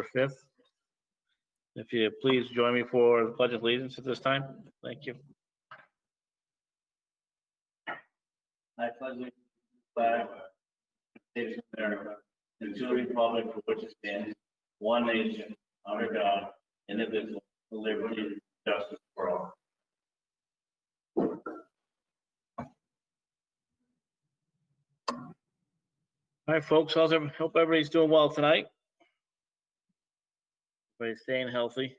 5th. If you please join me for the Pledge of Allegiance at this time. Thank you. I pledge allegiance to the flag of the United States of America and to the republic for which it stands, one nation, under God, indivisible, with liberty and justice for all. All right, folks, hope everybody's doing well tonight. Everybody's staying healthy.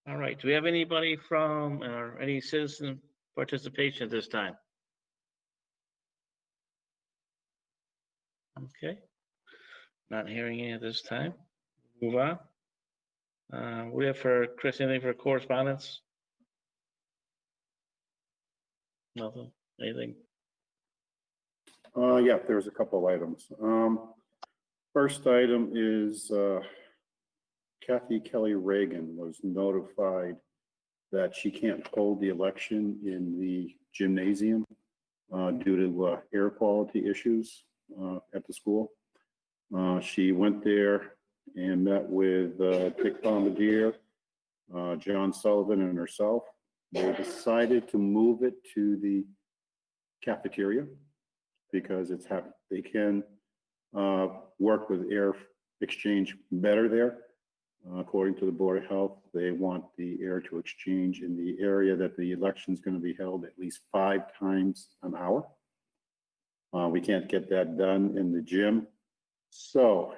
All right, do we have anybody from, or any citizen participation at this time? Okay, not hearing any at this time. Move on. We have for Chris, anything for correspondence? Nothing, anything? Yeah, there's a couple of items. First item is Kathy Kelly Reagan was notified that she can't hold the election in the gymnasium due to air quality issues at the school. She went there and met with Dick Bombardier, John Sullivan, and herself. They decided to move it to the cafeteria because they can work with air exchange better there. According to the Board of Health, they want the air to exchange in the area that the election is going to be held at least 5 times an hour. We can't get that done in the gym. So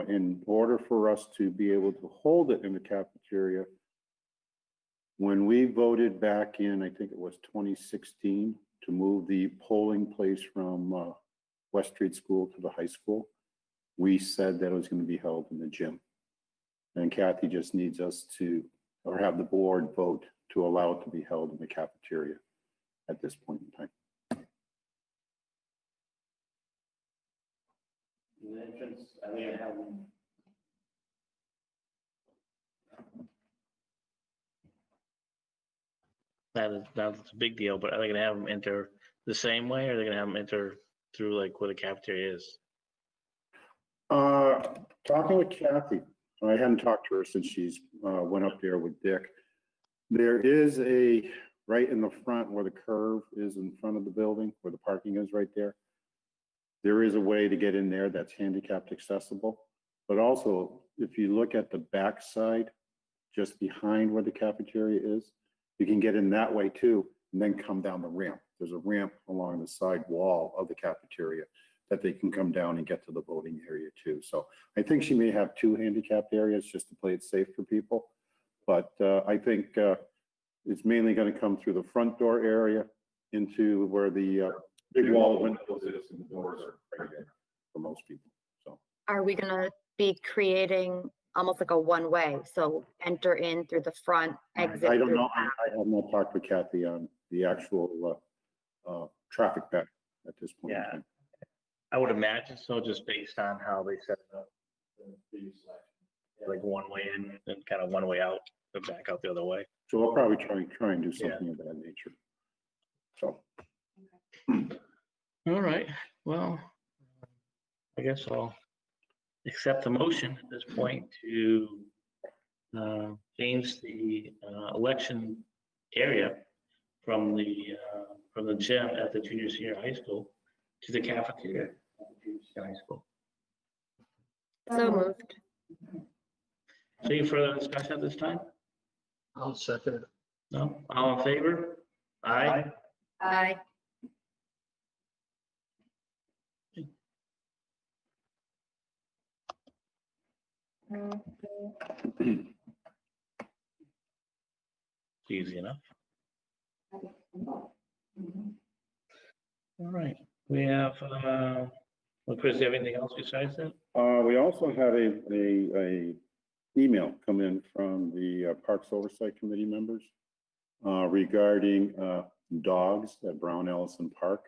in order for us to be able to hold it in the cafeteria, when we voted back in, I think it was 2016, to move the polling place from West Street School to the high school, we said that it was going to be held in the gym. And Kathy just needs us to, or have the board vote to allow it to be held in the cafeteria at this point in time. The entrance, I mean, that's a big deal, but are they gonna have them enter the same way, or are they gonna have them enter through like where the cafeteria is? Talking with Kathy, I hadn't talked to her since she's went up there with Dick. There is right in the front where the curve is in front of the building, where the parking is right there. There is a way to get in there that's handicapped accessible. But also, if you look at the back side, just behind where the cafeteria is, you can get in that way too, and then come down the ramp. There's a ramp along the side wall of the cafeteria that they can come down and get to the voting area too. So I think she may have 2 handicapped areas just to play it safe for people. But I think it's mainly going to come through the front door area into where the big wall windows is, and the doors are right there for most people. So are we going to be creating almost like a one-way? So enter in through the front, exit. I don't know. I have not talked with Kathy on the actual traffic pattern at this point. Yeah, I would imagine so, just based on how they set it up. Like one way in and kind of one way out, and back out the other way. So we'll probably try and do something of that nature. So. All right, well, I guess I'll accept the motion at this point to change the election area from the gym at the junior senior high school to the cafeteria at the junior senior high school. So moved. Any further discussion at this time? I'll second it. No? All in favor? Aye. Aye. Easy enough. All right, we have, well, Chris, do you have anything else besides that? We also had a email come in from the Parks Oversight Committee members regarding dogs at Brown Ellison Park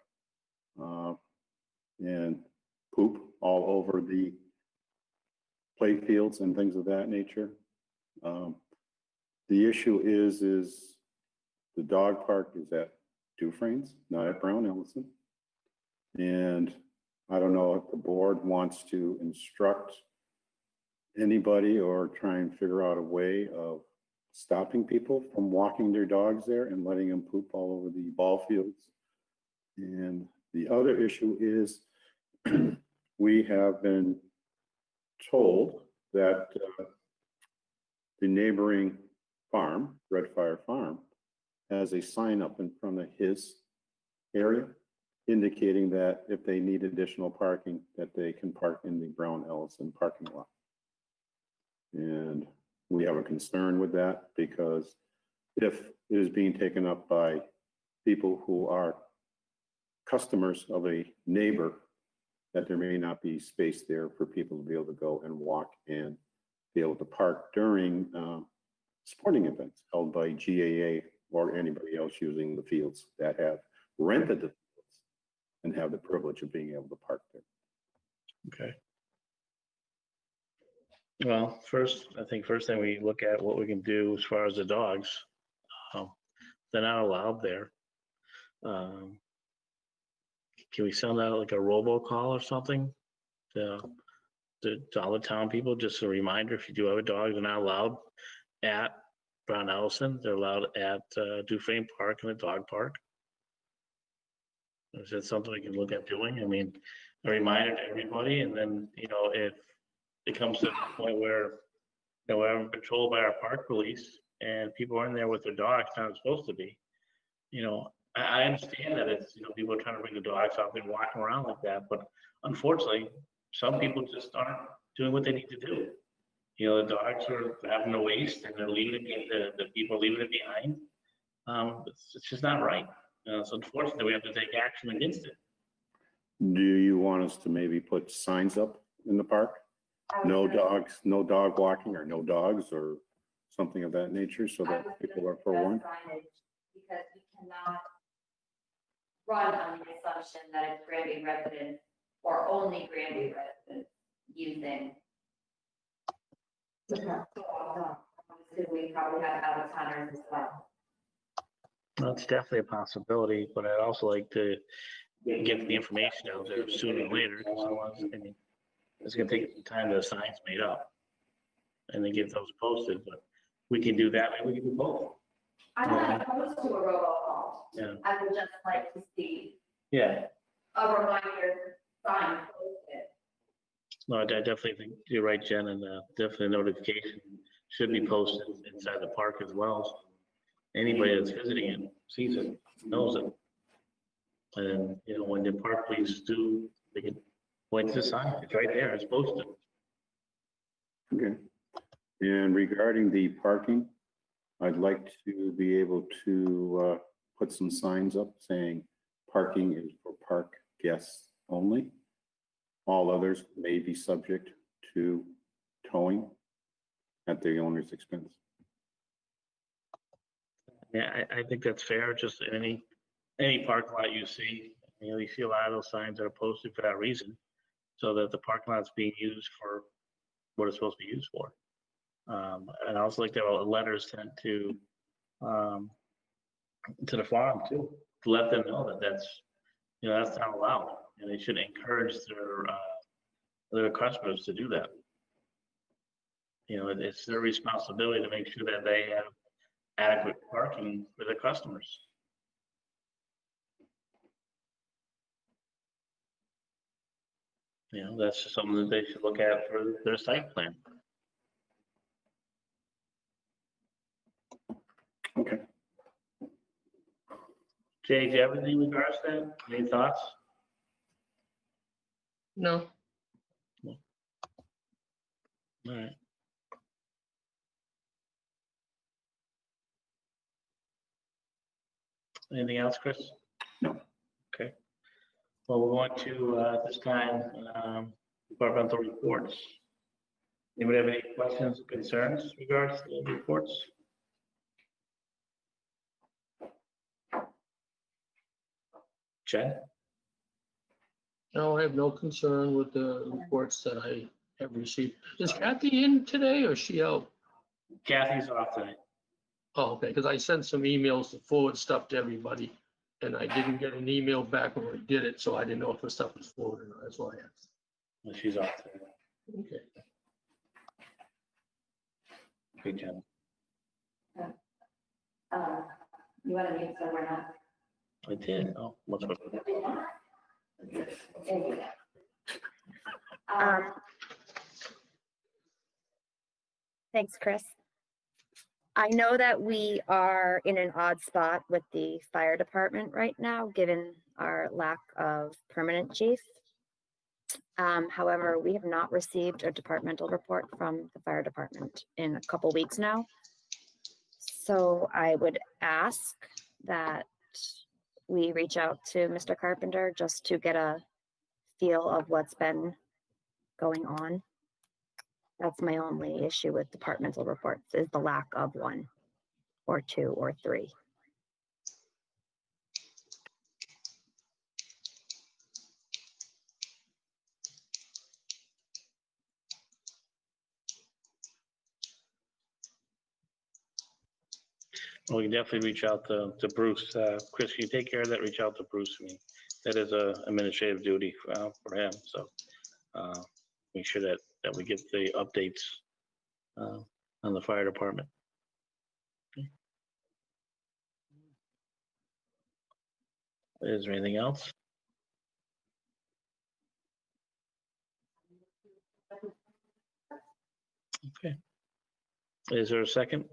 and poop all over the play fields and things of that nature. The issue is the dog park is at Dufresne's, not at Brown Ellison. And I don't know if the board wants to instruct anybody or try and figure out a way of stopping people from walking their dogs there and letting them poop all over the ball fields. And the other issue is we have been told that the neighboring farm, Red Fire Farm, has a sign up in front of his area indicating that if they need additional parking, that they can park in the Brown Ellison parking lot. And we have a concern with that because if it is being taken up by people who are customers of a neighbor, that there may not be space there for people to be able to go and walk and be able to park during sporting events held by GAA or anybody else using the fields that have rented the fields and have the privilege of being able to park there. Okay. Well, I think first thing we look at what we can do as far as the dogs. They're not allowed there. Can we send out like a robocall or something to all the town people? Just a reminder, if you do have a dog, they're not allowed at Brown Ellison. They're allowed at Dufresne Park and the dog park. Is that something we can look at doing? I mean, a reminder to everybody, and then, you know, if it comes to the point where, you know, we're patrolled by our park police and people are in there with their dogs, not supposed to be, you know, I understand that it's, you know, people are trying to bring the dogs out and walking around like that, but unfortunately, some people just aren't doing what they need to do. You know, the dogs are having a waste and they're leaving it, the people are leaving it behind. It's just not right. So unfortunately, we have to take action against it. Do you want us to maybe put signs up in the park? No dogs, no dog walking, or no dogs, or something of that nature, so that people are forewarned? Because we cannot run on the assumption that it's Granby residents or only Granby residents using. We probably have out of towners as well. That's definitely a possibility, but I'd also like to get the information out there sooner or later. I mean, it's gonna take some time to the signs made up and then get those posted, but we can do that, and we can do both. I'm not opposed to a robocall. Yeah. I would just like to see Yeah, a reminder sign posted. no, I definitely think you're right, Jen, and definitely notification should be posted inside the park as well. So anybody that's visiting it sees it, knows it. And, you know, when the park police do, they can point to the sign, it's right there, it's posted. Okay. And regarding the parking, I'd like to be able to put some signs up saying parking is for park guests only. All others may be subject to towing at the owner's expense. Yeah, I think that's fair, just any parking lot you see, you know, you see a lot of those signs that are posted for that reason, so that the parking lot's being used for what it's supposed to be used for. And I also like to have letters sent to the farm too, to let them know that that's, you know, that's not allowed, and they should encourage their customers to do that. You know, it's their responsibility to make sure that they have adequate parking for their customers. You know, that's just something that they should look at for their site plan. Okay. Jay, do you have anything in regards to that? Any thoughts? No, All right. Anything else, Chris? No. Okay. Well, we're going to, this time, departmental reports. Anybody have any questions or concerns in regards to the reports? Jen? no, I have no concern with the reports that I have received. Is Kathy in today or is she out? Kathy's off tonight. Oh, okay, because I sent some emails to forward stuff to everybody and I didn't get an email back when we did it, so I didn't know if the stuff was forwarded or not. That's why I asked. Well, she's off there. Okay. Good job. You want to mute so we're not. I did. Oh, much better. There you go. Thanks, Chris. I know that we are in an odd spot with the fire department right now, given our lack of permanent chief. However, we have not received a departmental report from the fire department in a couple weeks now. So I would ask that we reach out to Mr. Carpenter just to get a feel of what's been going on. That's my only issue with departmental reports, is the lack of one or two or three. Well, we can definitely reach out to Bruce. Chris, can you take care of that? Reach out to Bruce. I mean, that is a administrative duty for him. So make sure that we get the updates on the fire department. Okay. Is there anything else? Okay. Is there a second?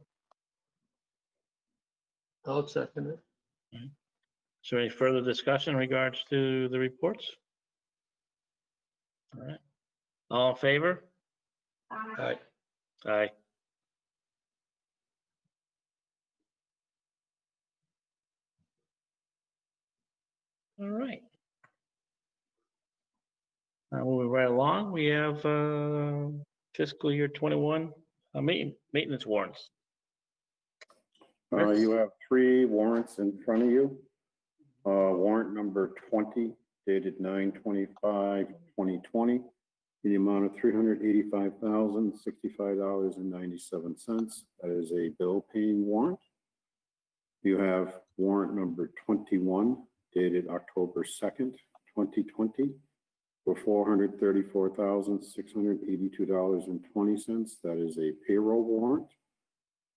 I'll second it. Is there any further discussion in regards to the reports? All right. All in favor? All right. Aye. All right. Moving right along, we have fiscal year 21 maintenance warrants. You have 3 warrants in front of you. Warrant number 20 dated 9/25/2020 in the amount of $385,065.97. That is a bill paying warrant. You have warrant number 21 dated October 2nd, 2020 for $434,682.20. That is a payroll warrant.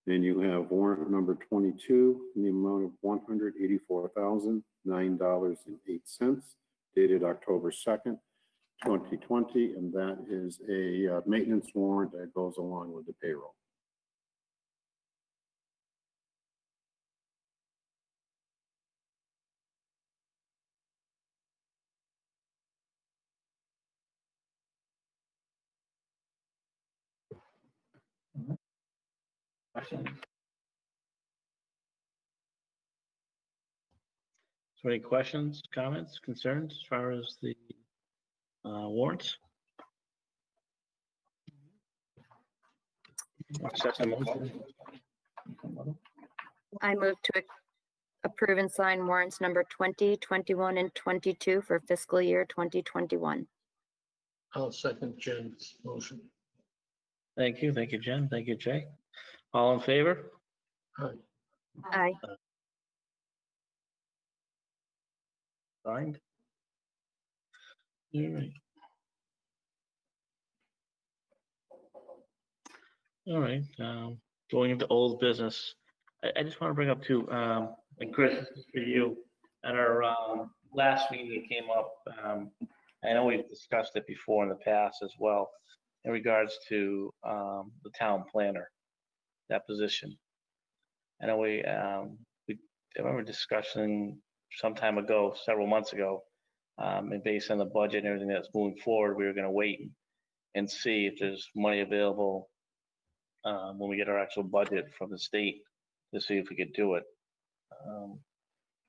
And you have warrant number 22 in the amount of $184,009.08 dated October 2nd, 2020. And that is a maintenance warrant that goes along with the payroll. Questions? So any questions, comments, concerns as far as the warrants? Accept the motion. I move to approve and sign warrants number 20, 21, and 22 for fiscal year 2021. I'll second Jen's motion. Thank you. Thank you, Jen. Thank you, Jay. All in favor? All right. Aye. Signed. All right. All right, going into old business, I just want to bring up too, and Chris, this is for you. At our last meeting, it came up, I know we've discussed it before in the past as well, in regards to the town planner, that position. I know I remember discussing some time ago, several months ago, and based on the budget and everything that's moving forward, we were going to wait and see if there's money available when we get our actual budget from the state to see if we could do it.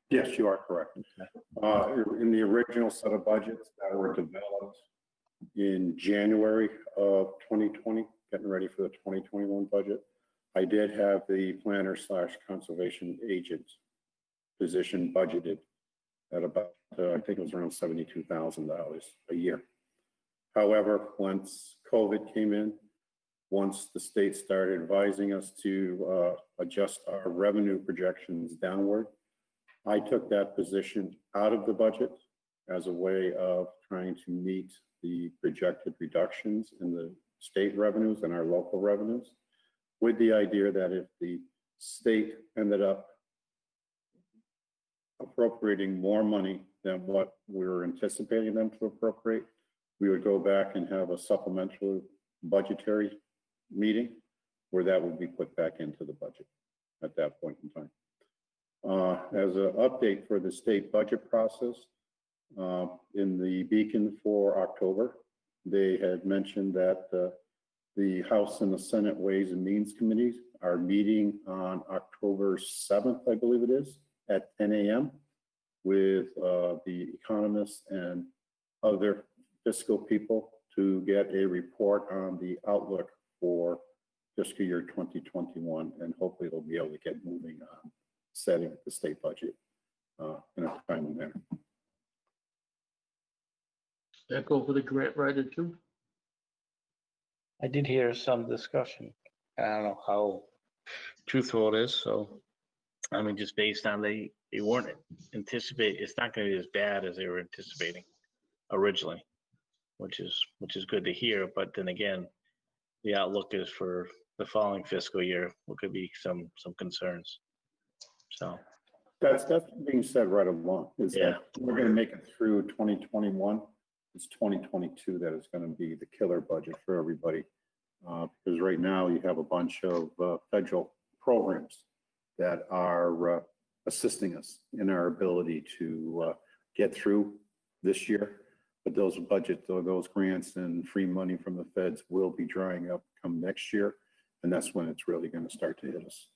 Yes, you are correct. In the original set of budgets that were developed in January of 2020, getting ready for the 2021 budget, I did have the planner / conservation agent position budgeted at about, I think it was around $72,000 a year. However, once COVID came in, once the state started advising us to adjust our revenue projections downward, I took that position out of the budget as a way of trying to meet the projected reductions in the state revenues and our local revenues, with the idea that if the state ended up appropriating more money than what we were anticipating them to appropriate, we would go back and have a supplemental budgetary meeting where that would be put back into the budget at that point in time. As an update for the state budget process, in the Beacon for October, they had mentioned that the House and the Senate Ways and Means Committees are meeting on October 7th, I believe it is, at 10 a.m. with the economists and other fiscal people to get a report on the outlook for fiscal year 2021, and hopefully they'll be able to get moving on setting the state budget in a timely manner. That go for the grant writer too? I did hear some discussion. I don't know how truthful it is, so, I mean, just based on they weren't anticipating, it's not gonna be as bad as they were anticipating originally, which is good to hear, but then again, the outlook is for the following fiscal year, what could be some concerns. So. That's being said right along, is Yeah. that we're gonna make it through 2021. It's 2022 that is gonna be the killer budget for everybody. Because right now you have a bunch of federal programs that are assisting us in our ability to get through this year. But those budgets, or those grants and free money from the feds will be drying up come next year. And that's when it's really gonna start to hit us.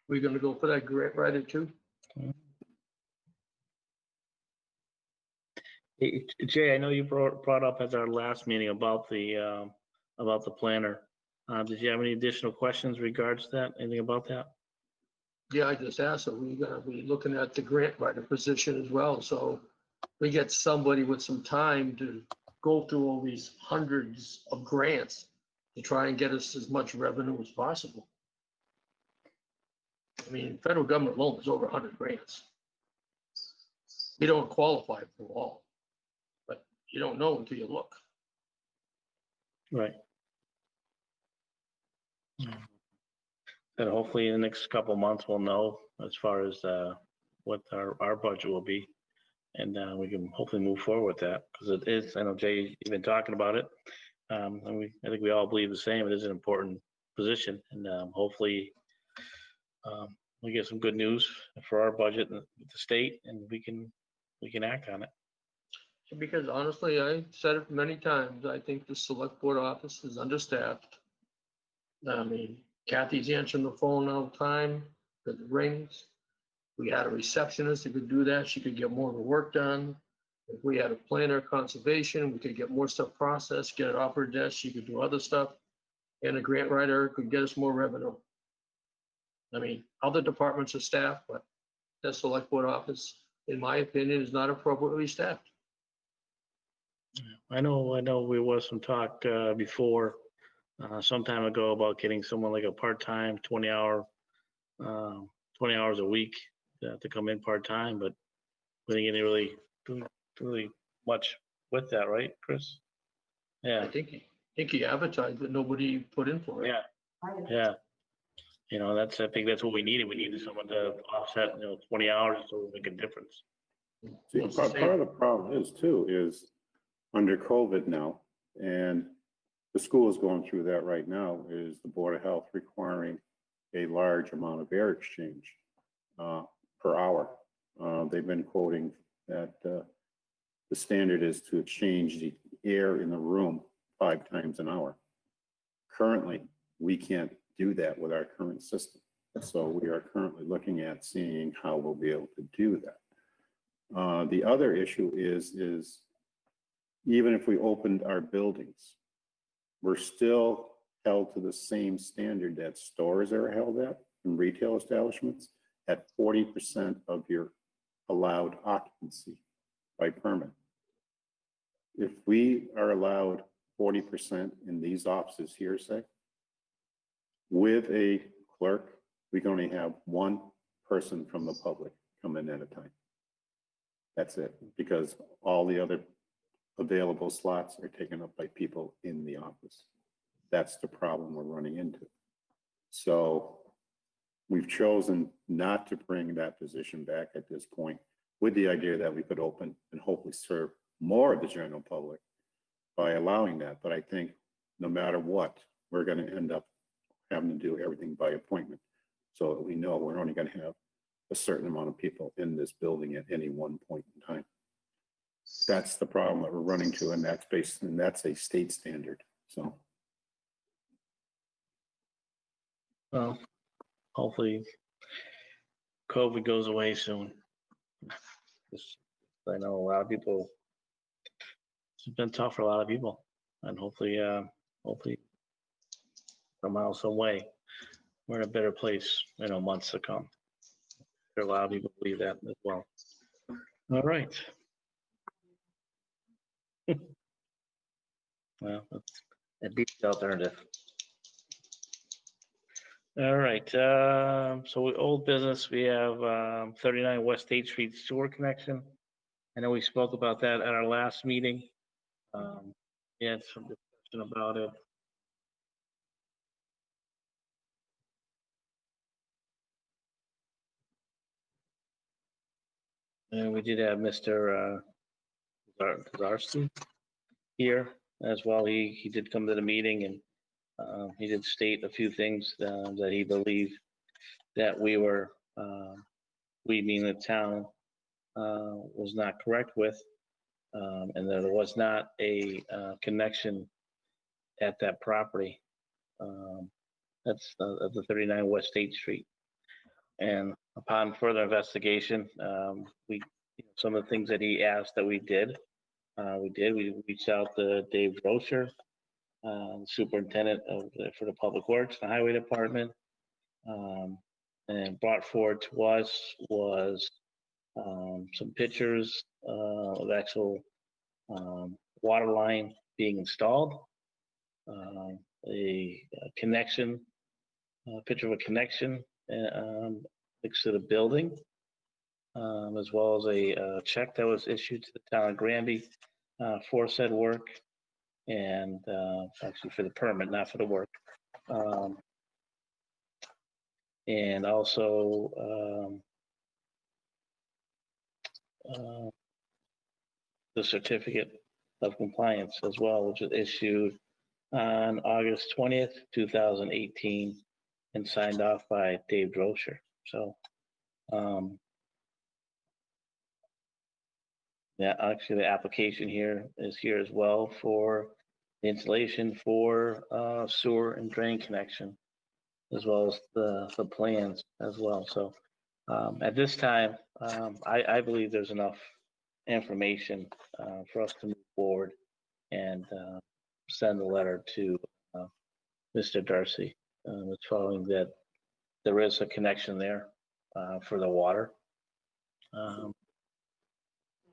We gonna go for that grant writer too? Hey, Jay, I know you brought up at our last meeting about the planner. Did you have any additional questions regards to that? Anything about that? Yeah, I just asked, so we're gonna be looking at the grant writer position as well, so we get somebody with some time to go through all these hundreds of grants to try and get us as much revenue as possible. I mean, federal government alone is over 100 grants. We don't qualify for all, but you don't know until you look. Right. And hopefully in the next couple of months, we'll know as far as what our budget will be. And we can hopefully move forward with that, because it is, I know Jay, you've been talking about it. And I think we all believe the same. It is an important position, and hopefully we get some good news for our budget with the state, and we can act on it. Because honestly, I said it many times, I think the select board office is understaffed. I mean, Kathy's answering the phone all the time because it rings. We had a receptionist who could do that. She could get more of the work done. If we had a planner, conservation, we could get more stuff processed, get it off her desk. She could do other stuff. And a grant writer could get us more revenue. I mean, other departments are staffed, but the select board office, in my opinion, is not appropriately staffed. I know there was some talk before some time ago about getting someone like a part-time 20 hours a week to come in part-time, but we didn't get really much with that, right, Chris? Yeah. I think he advertised, but nobody put in for it. Yeah. You know, I think that's what we needed. We needed someone to offset, 20 hours so we make a difference. See, part of the problem is under COVID now, and the school is going through that right now, is the Board of Health requiring a large amount of air exchange per hour. They've been quoting that the standard is to exchange the air in the room 5 times an hour. Currently, we can't do that with our current system. So we are currently looking at seeing how we'll be able to do that. The other issue is even if we opened our buildings, we're still held to the same standard that stores are held at in retail establishments at 40% of your allowed occupancy by permit. If we are allowed 40% in these offices here, say, with a clerk we can only have one person from the public come in at a time. That's it, because all the other available slots are taken up by people in the office. That's the problem we're running into. So we've chosen not to bring that position back at this point, with the idea that we could open and hopefully serve more of the general public by allowing that. But I think no matter what, we're going to end up having to do everything by appointment. So that we know we're only going to have a certain amount of people in this building at any one point in time. That's the problem that we're running to, and that's a state standard. So. Well, hopefully COVID goes away soon. I know a lot of people, it's been tough for a lot of people, and hopefully somehow, some way, we're in a better place, months to come. There are a lot of people believe that as well. All right. Well, that's a deep alternative. All right, so old business, we have 39 West 8th Street sewer connection. I know we spoke about that at our last meeting. We had some discussion about it. And we did have Mr. Zarsky here as well. He did come to the meeting, and he did state a few things that he believed that we being the town, was not correct with, and that there was not a connection at that property. That's the 39 West 8th Street. And upon further investigation, some of the things that he asked that we did. We reached out to Dave Rocher, superintendent for the Public Works and Highway Department, and brought forward to us was some pictures of actual water line being installed, a connection, picture of a connection next to the building, as well as a check that was issued to the town of Granby for said work, and actually for the permit, not for the work. And also the certificate of compliance as well, which was issued on August 20th, 2018, and signed off by Dave Droscher. So, yeah, actually the application here is here as well for the installation for sewer and drain connection, as well as the plans as well. So at this time, I believe there's enough information for us to move forward and send a letter to Mr. Darcy. It's following that there is a connection there for the water.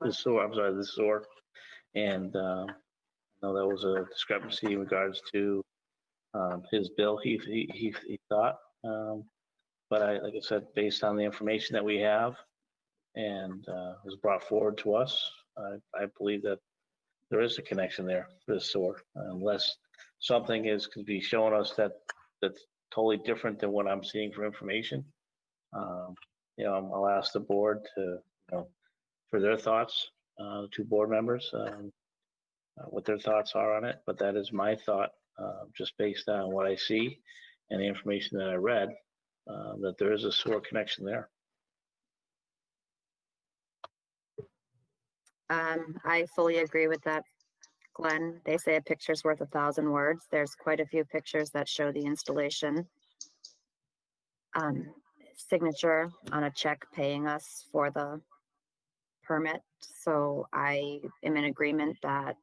The sewer. And I know there was a discrepancy in regards to his bill, he thought. But like I said, based on the information that we have and was brought forward to us, I believe that there is a connection there for the sewer, unless something could be showing us that's totally different than what I'm seeing for information. I'll ask the board to, for their thoughts, two board members, what their thoughts are on it. But that is my thought, just based on what I see and the information that I read, that there is a sewer connection there. I fully agree with that, Glenn. They say a picture's worth 1,000 words. There's quite a few pictures that show the installation. Signature on a check paying us for the permit. So I am in agreement that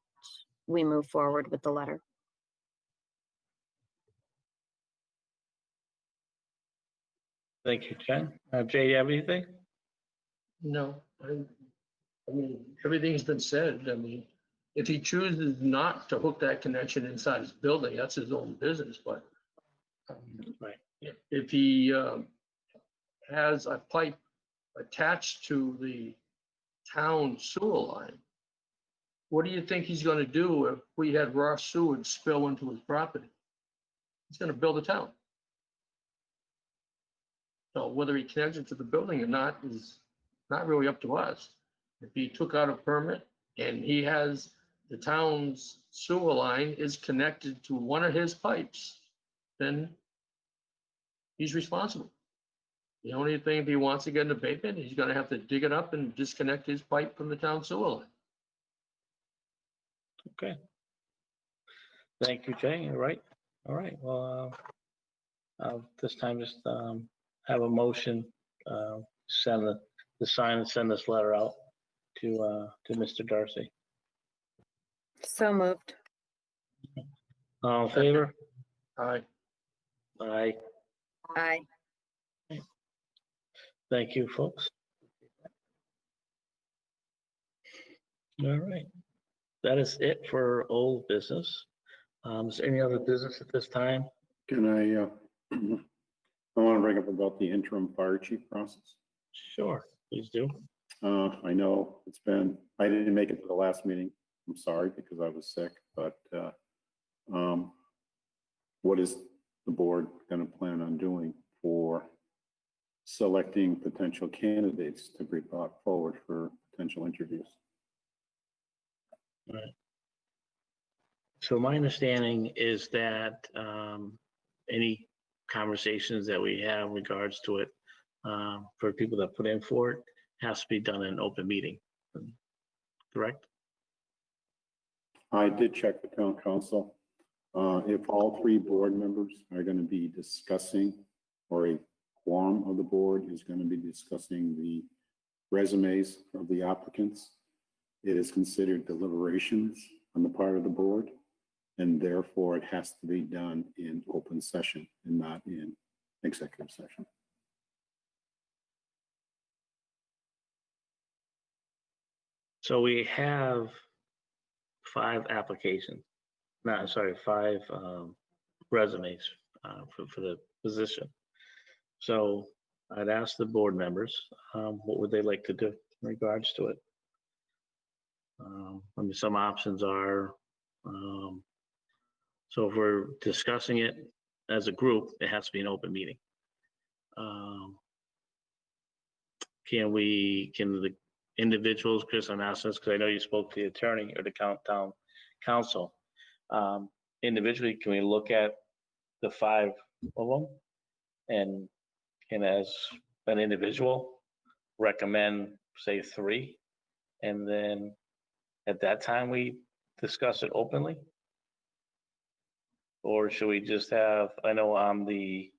we move forward with the letter. Thank you, Jen. Jay, you have anything? No, I mean, everything's been said. I mean, if he chooses not to hook that connection inside his building, that's his own business, but Right. if he has a pipe attached to the town sewer line, what do you think he's gonna do if we had raw sewage spill into his property? He's gonna build a town. So whether he connects it to the building or not is not really up to us. If he took out a permit and he has the town's sewer line is connected to one of his pipes, then he's responsible. The only thing, if he wants to get an abatement, he's gonna have to dig it up and disconnect his pipe from the town sewer line. Okay. Thank you, Jay. All right. All right. Well, this time just have a motion, to sign and send this letter out to Mr. Darcy. So moved. All in favor? Aye. Aye. Aye. Thank you, folks. All right. That is it for old business. Is there any other business at this time? Can I want to bring up about the interim fire chief process. Sure, please do. I know I didn't make it to the last meeting. I'm sorry because I was sick, but what is the board going to plan on doing for selecting potential candidates to be brought forward for potential interviews? Right. So my understanding is that any conversations that we have in regards to it for people that put in for it has to be done in an open meeting, correct? I did check the town council. If all three board members are going to be discussing, or a quorum of the board is going to be discussing the resumes of the applicants, it is considered deliberations on the part of the board, and therefore it has to be done in open session and not in executive session. So we have 5 applications, five resumes for the position. So I'd ask the board members, what would they like to do in regards to it? I mean, some options are, so if we're discussing it as a group, it has to be an open meeting. Can the individuals, Chris, I'm asking this because I know you spoke to the attorney or the town council. Individually, can we look at the 5 of them and as an individual recommend, say, 3, and then at that time we discuss it openly? Or should we just have, I know I'm the,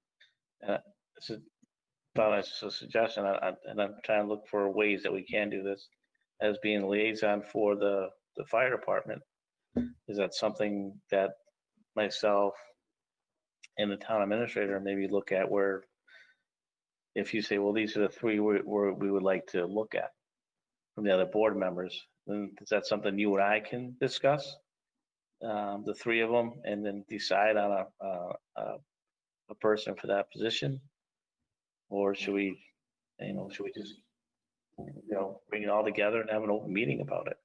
this is thought as a suggestion, and I'm trying to look for ways that we can do this as being liaison for the fire department. Is that something that myself and the town administrator maybe look at, where if you say, well, these are the 3 we would like to look at from the other board members, then is that something you and I can discuss? The 3 of them, and then decide on a person for that position? Or should we just, bring it all together and have an open meeting about it?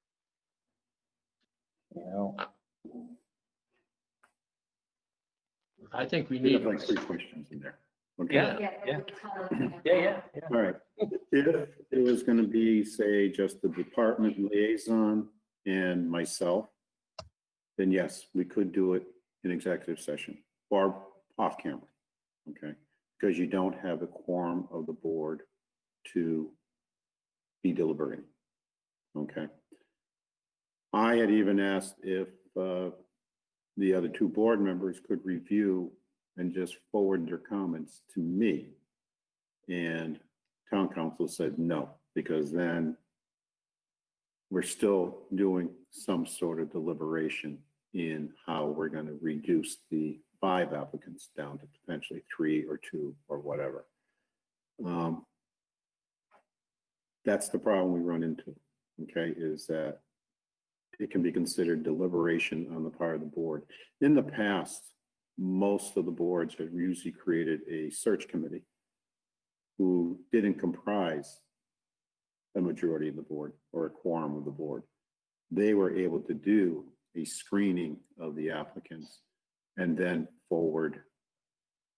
I think we We need, have like 3 questions in there. Okay. Yeah. Yeah. All right. If it was going to be, say, just the department liaison and myself, then yes, we could do it in executive session or off camera. Okay. Because you don't have a quorum of the board to be deliberating. Okay. I had even asked if the other 2 board members could review and just forward their comments to me. And town council said no, because then we're still doing some sort of deliberation in how we're going to reduce the 5 applicants down to potentially 3 or 2 or whatever. That's the problem we run into, okay, is that it can be considered deliberation on the part of the board. In the past, most of the boards have usually created a search committee who didn't comprise a majority of the board or a quorum of the board. They were able to do a screening of the applicants and then forward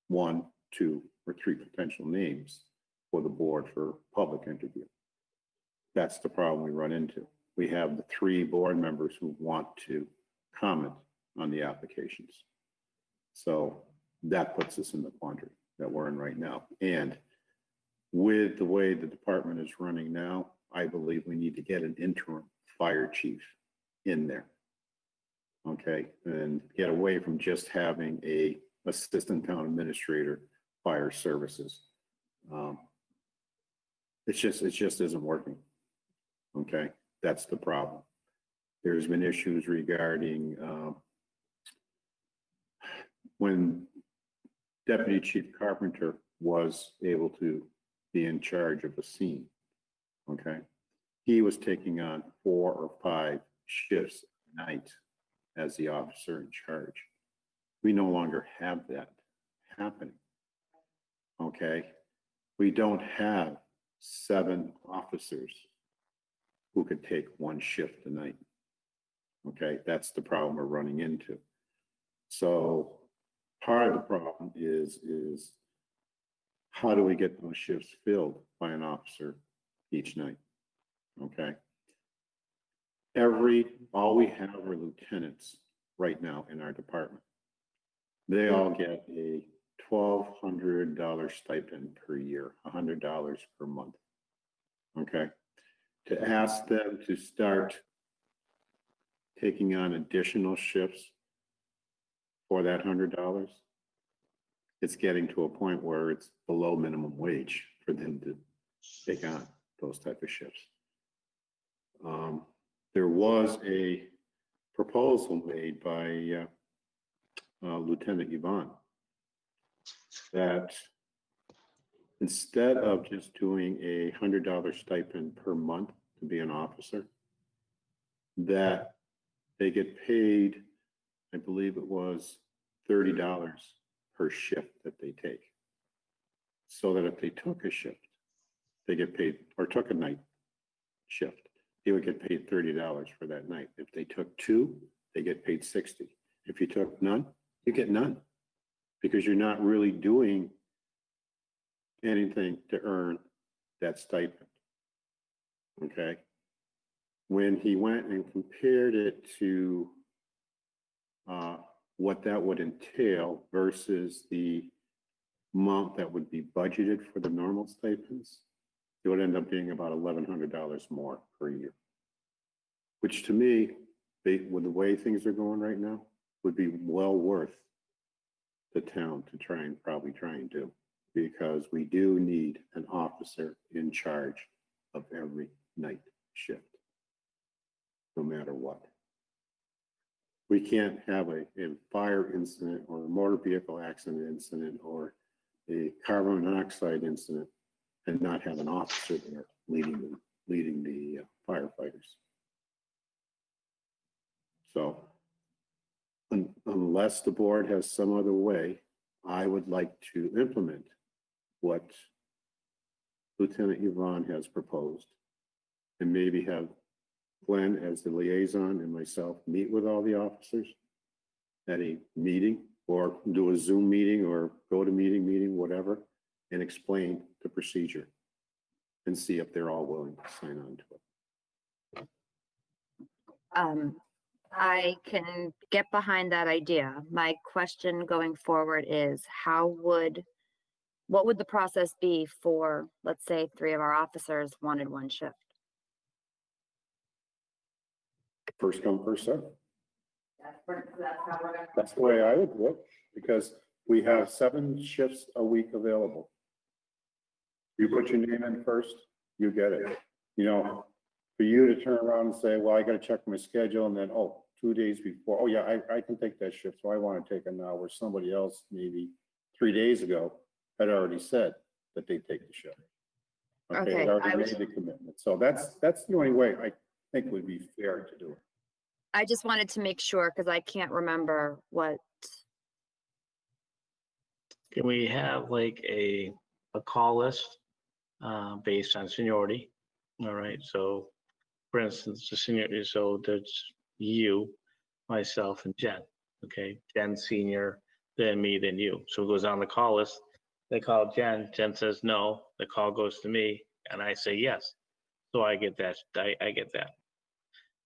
1, 2, or 3 potential names for the board for public interview. That's the problem we run into. We have the 3 board members who want to comment on the applications. So that puts us in the quandary that we're in right now. And with the way the department is running now, I believe we need to get an interim fire chief in there. Okay, and get away from just having a assistant town administrator, fire services. It just isn't working. Okay, that's the problem. There's been issues regarding when Deputy Chief Carpenter was able to be in charge of a scene. Okay, he was taking on 4 or 5 shifts a night as the officer in charge. We no longer have that happening. Okay, we don't have 7 officers who could take 1 shift a night. Okay, that's the problem we're running into. So part of the problem is how do we get those shifts filled by an officer each night? Okay. All we have are lieutenants right now in our department. They all get a $1,200 stipend per year, $100 per month. Okay. To ask them to start taking on additional shifts for that $100, it's getting to a point where it's below minimum wage for them to take on those type of shifts. There was a proposal made by Lieutenant Yvonne that instead of just doing a $100 stipend per month to be an officer, that they get paid, I believe it was $30 per shift that they take. So that if they took a shift, they get paid, or took a night shift, they would get paid $30 for that night. If they took 2, they get paid $60. If you took none, you get none, because you're not really doing anything to earn that stipend. Okay. When he went and compared it to what that would entail versus the amount that would be budgeted for the normal stipends, it would end up being about $1,100 more per year, which to me, with the way things are going right now, would be well worth the town to probably try and do, because we do need an officer in charge of every night shift, no matter what. We can't have a fire incident or a motor vehicle accident incident or a carbon monoxide incident and not have an officer there leading the firefighters. So unless the board has some other way, I would like to implement what Lieutenant Yvonne has proposed, and maybe have Glenn as the liaison and myself meet with all the officers at a meeting, or do a Zoom meeting or go to meeting, whatever, and explain the procedure and see if they're all willing to sign on to it. I can get behind that idea. My question going forward is what would the process be for, let's say, 3 of our officers wanted 1 shift? First come, first served. That's how we're gonna. That's the way I would do it, because we have 7 shifts a week available. You put your name in first, you get it. You know, for you to turn around and say, well, I gotta check my schedule, and then, 2 days before, oh yeah, I can take that shift, so I want to take it now, where somebody else maybe 3 days ago had already said that they'd take the shift. Okay, They already made the commitment. So that's the only way I think would be fair to do it. I just wanted to make sure, because I can't remember what. Can we have like a call list based on seniority. All right, so for instance, the senior, so there's you, myself, and Jen. Okay, Jen senior, then me, then you. So it goes on the call list. They call Jen. Jen says no. The call goes to me, and I say yes. So I get that. I get that.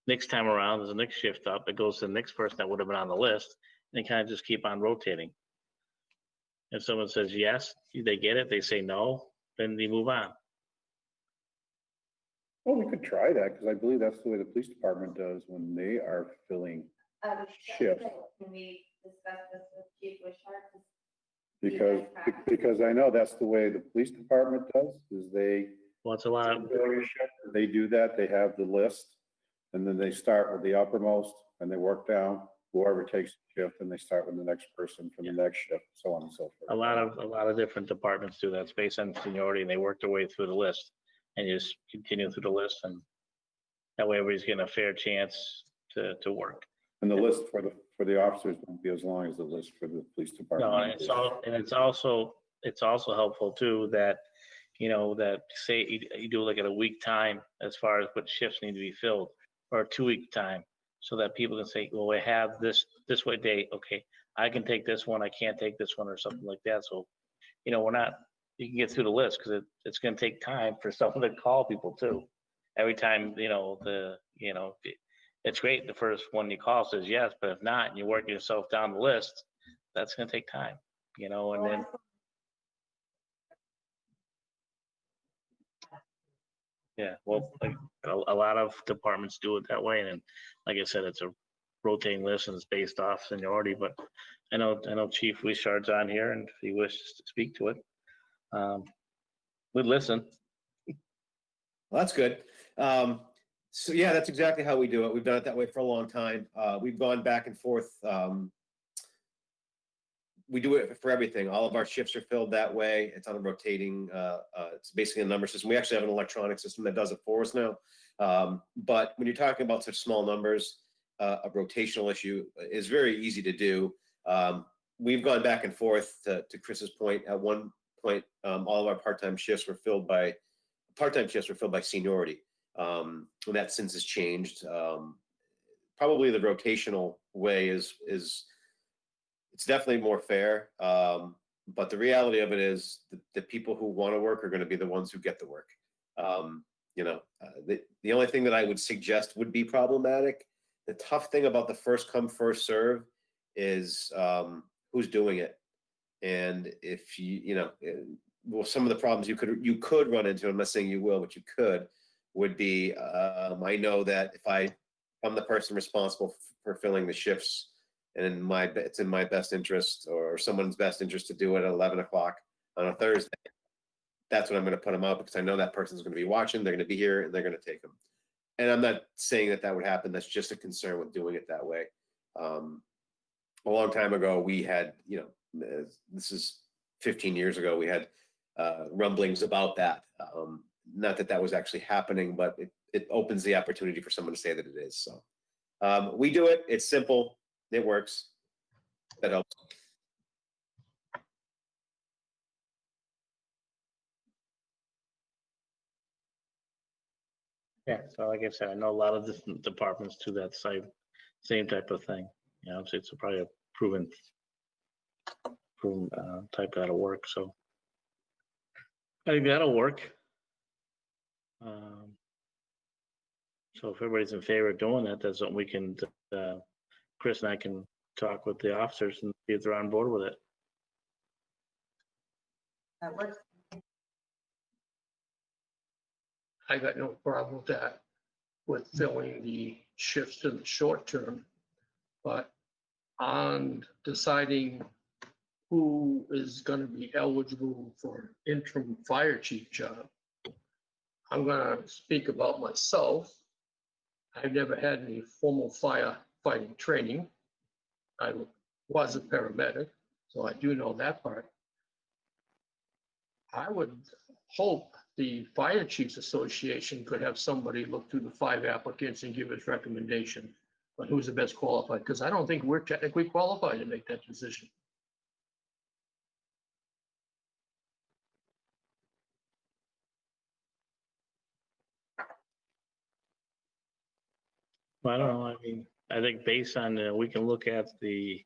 Next time around, there's a next shift up. It goes to the next person that would have been on the list, and kind of just keep on rotating. If someone says yes, they get it. They say no, then they move on. Well, we could try that, because I believe that's the way the police department does when they are filling shift. Can we discuss this with Chief Wishart? Because, because I know that's the way the police department does, is they, Well, it's a lot of, they do that, they have the list, and then they start with the uppermost, and they work down, whoever takes the shift, and they start with the next person for the next shift, so on and so forth. a lot of different departments do that. It's based on seniority, and they work their way through the list, and you just continue through the list, and that way everybody's getting a fair chance to work. And the list for the officers won't be as long as the list for the police department. No, and it's also helpful too that, that say you do like at a week time as far as what shifts need to be filled, or a 2-week time, so that people can say, well, we have this way date. Okay, I can take this one, I can't take this one, or something like that. So, we're not, you can get through the list, because it's going to take time for someone to call people too. Every time, it's great. The first one you call says yes, but if not, and you work yourself down the list, that's going to take time, and then. Yeah, well, like a lot of departments do it that way, and like I said, it's a rotating list and it's based off seniority. But I know Chief Wishard's on here, and if he wishes to speak to it, we'd listen. Well, that's good. So yeah, that's exactly how we do it. We've done it that way for a long time. We've gone back and forth. We do it for everything. All of our shifts are filled that way. It's on a rotating, it's basically a number system. We actually have an electronic system that does it for us now. But when you're talking about such small numbers, a rotational issue is very easy to do. We've gone back and forth to Chris's point. At one point, all of our part-time shifts were filled by seniority. And that since has changed. Probably the rotational way is it's definitely more fair. But the reality of it is the people who want to work are going to be the ones who get the work. The only thing that I would suggest would be problematic. The tough thing about the first come, first serve is who's doing it. And if well, some of the problems you could run into, I'm not saying you will, but you could, would be, I know that if I'm the person responsible for filling the shifts, and it's in my best interest or someone's best interest to do it at 11 o'clock on a Thursday, that's when I'm going to put them out, because I know that person's going to be watching, they're going to be here, and they're going to take them. And I'm not saying that would happen. That's just a concern with doing it that way. A long time ago, we had, this is 15 years ago, we had rumblings about that. Not that that was actually happening, but it opens the opportunity for someone to say that it is. So we do it. It's simple. It works. That helps. Yeah, so like I said, I know a lot of different departments do that same type of thing. So it's probably a proven type that'll work. So I think that'll work. So if everybody's in favor of doing that, that's what we can, Chris and I can talk with the officers and see if they're on board with it. That works. I got no problem with that, with filling the shifts in the short term. But on deciding who is going to be eligible for interim fire chief job, I'm going to speak about myself. I've never had any formal firefighting training. I was a paramedic, so I do know that part. I would hope the Fire Chiefs Association could have somebody look through the 5 applicants and give us recommendation on who's the best qualified, because I don't think we're technically qualified to make that decision. Well, I don't know. I mean, I think based on, we can look at the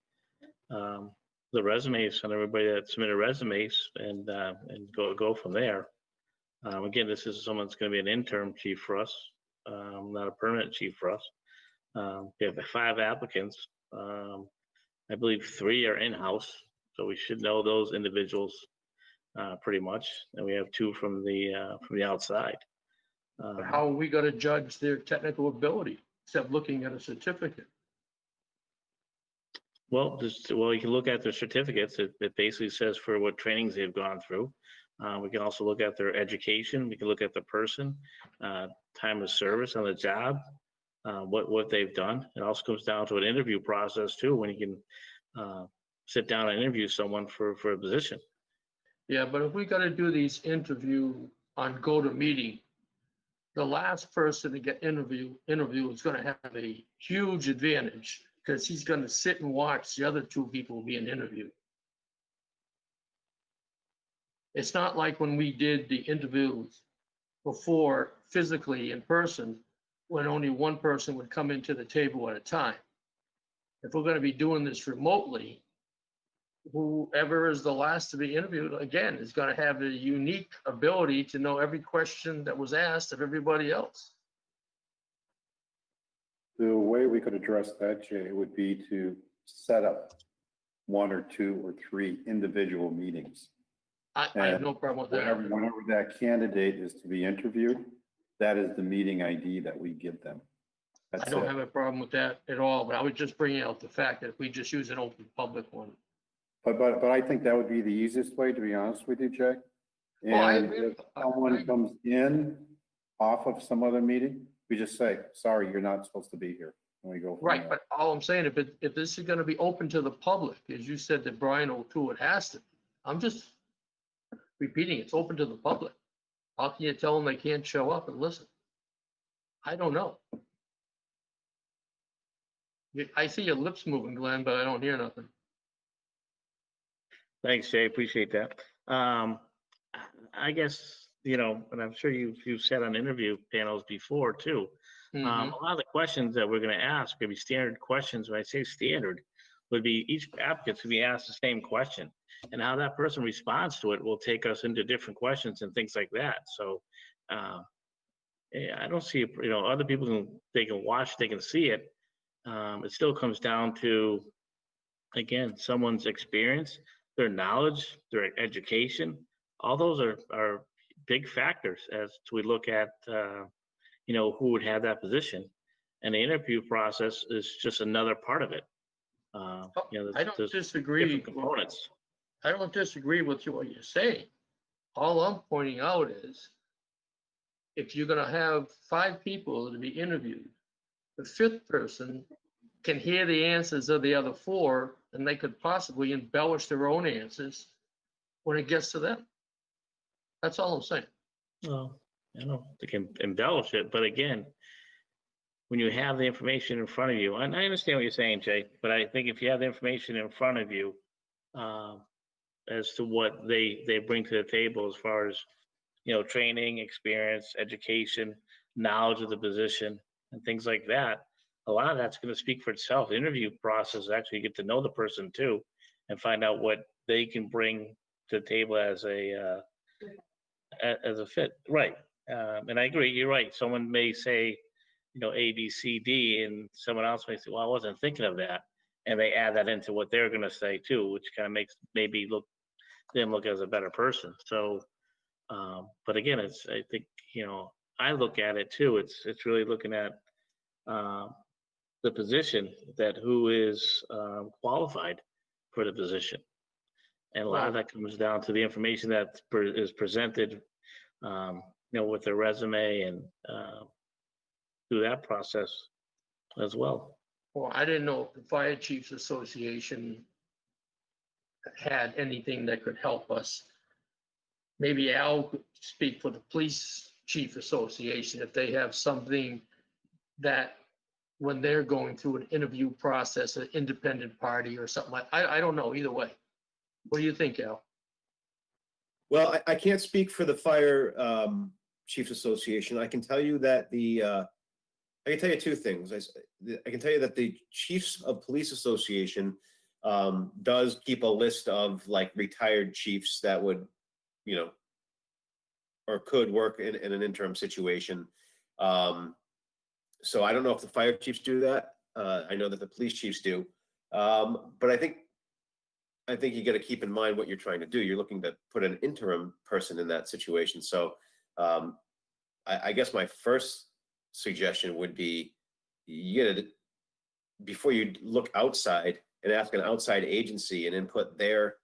resumes on everybody that submitted resumes and go from there. Again, this is someone that's going to be an interim chief for us, not a permanent chief for us. We have 5 applicants. I believe 3 are in-house, so we should know those individuals pretty much. And we have 2 from the outside. But how are we gonna judge their technical ability, except looking at a certificate? Well, you can look at their certificates. It basically says for what trainings they've gone through. We can also look at their education. We can look at the person, time of service on the job, what they've done. It also comes down to an interview process too, when you can sit down and interview someone for a position. Yeah, but if we gotta do these interview on GoToMeeting, the last person to get interview is gonna have a huge advantage, because he's gonna sit and watch the other 2 people being interviewed. It's not like when we did the interviews before physically in person, when only one person would come into the table at a time. If we're gonna be doing this remotely, whoever is the last to be interviewed, again, is gonna have a unique ability to know every question that was asked of everybody else. The way we could address that, Jay, would be to set up 1 or 2 or 3 individual meetings. I have no problem with that. Whenever that candidate is to be interviewed, that is the meeting ID that we give them. I That's don't it. have a problem with that at all, but I was just bringing out the fact that if we just use an open public one. But I think that would be the easiest way, to be honest with you, Jay. Well, I And agree. if someone comes in off of some other meeting, we just say, sorry, you're not supposed to be here. And we go from Right, there. but all I'm saying, if this is gonna be open to the public, as you said that Brian O'Toole, it has to, I'm just repeating, it's open to the public. How can you tell them they can't show up and listen? I don't know. I see your lips moving, Glenn, but I don't hear nothing. Thanks, Jay. Appreciate that. I guess, and I'm sure you've said on interview panels before too. Mhm. A lot of the questions that we're going to ask could be standard questions. When I say standard, would be each applicant to be asked the same question, and how that person responds to it will take us into different questions and things like that. So, I don't see, other people they can watch, they can see it. It still comes down to, again, someone's experience, their knowledge, their education. All those are big factors as we look at, who would have that position. And the interview process is just another part of it. I don't there's disagree. different components. I don't disagree with what you're saying. All I'm pointing out is, if you're gonna have 5 people to be interviewed, the 5th person can hear the answers of the other 4, and they could possibly embellish their own answers when it gets to them. That's all I'm saying. Well, they can embellish it, but again, when you have the information in front of you, and I understand what you're saying, Jay, but I think if you have the information in front of you, as to what they bring to the table as far as, training, experience, education, knowledge of the position, and things like that, a lot of that's going to speak for itself. The interview process, actually get to know the person too, and find out what they can bring to the table as a fit. Right. And I agree, you're right. Someone may say, A, B, C, D, and someone else may say, well, I wasn't thinking of that. And they add that into what they're going to say too, which kind of makes maybe them look as a better person. So, but again, I think, I look at it too. It's really looking at the position, that who is qualified for the position. And a lot of that comes down to the information that is presented, with their resume and through that process as well. Well, I didn't know if the Fire Chiefs Association had anything that could help us. Maybe Al could speak for the Police Chief Association, if they have something that, when they're going through an interview process, an independent party or something like, I don't know, either way. What do you think, Al? Well, I can't speak for the Fire Chiefs Association. I can tell you that the I can tell you two things. I can tell you that the Chiefs of Police Association does keep a list of like retired chiefs that would, you know, or could work in an interim situation. So I don't know if the fire chiefs do that. I know that the police chiefs do. But I think you got to keep in mind what you're trying to do. You're looking to put an interim person in that situation. So I guess my first suggestion would be you got to, before you look outside and ask an outside agency and input their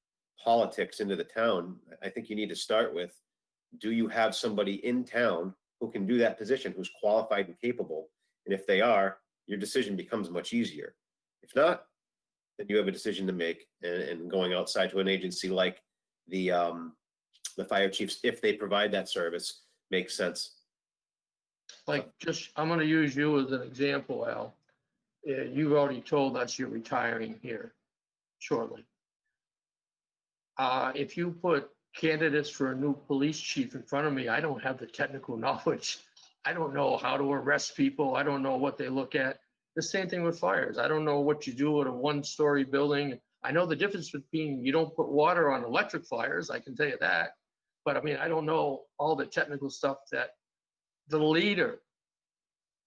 politics into the town, I think you need to start with, do you have somebody in town who can do that position, who's qualified and capable? And if they are, your decision becomes much easier. If not, then you have a decision to make, and going outside to an agency like the fire chiefs, if they provide that service, makes sense. Like, I'm gonna use you as an example, Al. You've already told us you're retiring here shortly. If you put candidates for a new police chief in front of me, I don't have the technical knowledge. I don't know how to arrest people. I don't know what they look at. The same thing with fires. I don't know what you do with a one-story building. I know the difference between, you don't put water on electric fires, I can tell you that. But I mean, I don't know all the technical stuff that the leader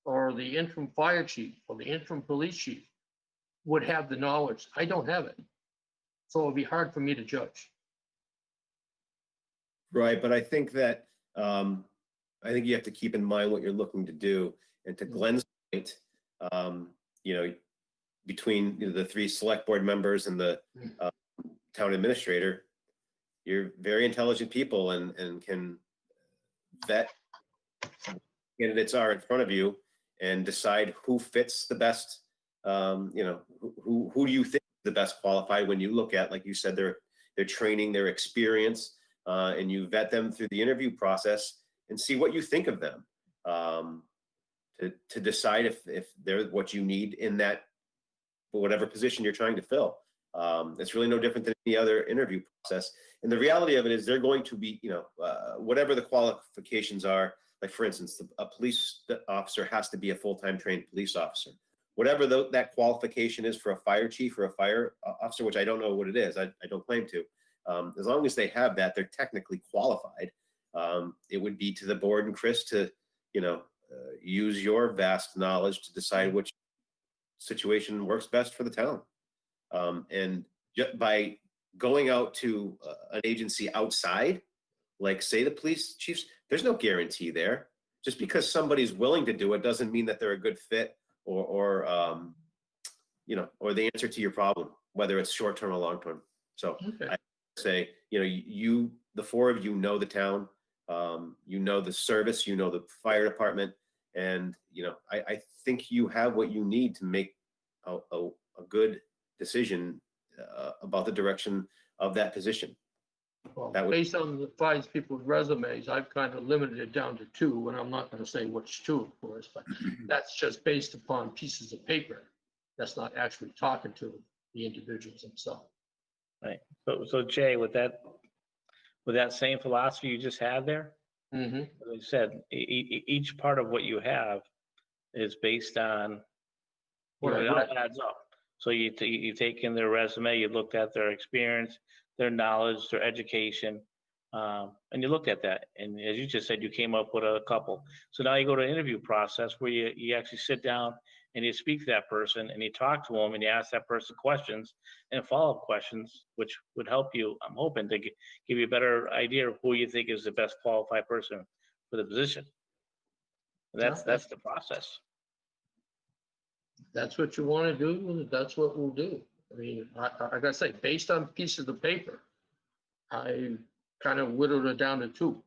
or the interim fire chief or the interim police chief would have the knowledge. I don't have it. So it'd be hard for me to judge. Right, but I think that I think you have to keep in mind what you're looking to do. And to Glenn's point, you know, between the three select board members and the town administrator, you're very intelligent people and can vet candidates are in front of you and decide who fits the best. You know, who do you think is the best qualified when you look at, like you said, their training, their experience, and you vet them through the interview process and see what you think of them, to decide if they're what you need in that whatever position you're trying to fill. It's really no different than any other interview process. And the reality of it is they're going to be, you know, whatever the qualifications are. Like for instance, a police officer has to be a full-time trained police officer. Whatever that qualification is for a fire chief or a fire officer, which I don't know what it is, I don't claim to. As long as they have that, they're technically qualified. It would be to the board and Chris to, you know, use your vast knowledge to decide which situation works best for the town. And just by going out to an agency outside, like say the police chiefs, there's no guarantee there. Just because somebody's willing to do it doesn't mean that they're a good fit or you know, or the answer to your problem, whether it's short-term or long-term. So Okay. I say, you know, the four of you know the town, you know the service, you know the fire department, and you know, I think you have what you need to make a good decision about the direction of that position. Well, That would- based on the 5 people's resumes, I've kind of limited it down to 2, and I'm not going to say which 2, of course, but that's just based upon pieces of paper. That's not actually talking to the individuals themselves. Right. So Jay, with that same philosophy you just had there, Mm-hmm. as I said, each part of what you have is based on, you know, it all adds up. So you take in their resume, you looked at their experience, their knowledge, their education, and you looked at that. And as you just said, you came up with a couple. So now you go to an interview process where you actually sit down and you speak to that person and you talk to them and you ask that person questions and follow-up questions, which would help you, I'm hoping, to give you a better idea of who you think is the best qualified person for the position. That's the process. That's what you want to do, that's what we'll do. I mean, I gotta say, based on pieces of paper, I kind of whittled it down to 2.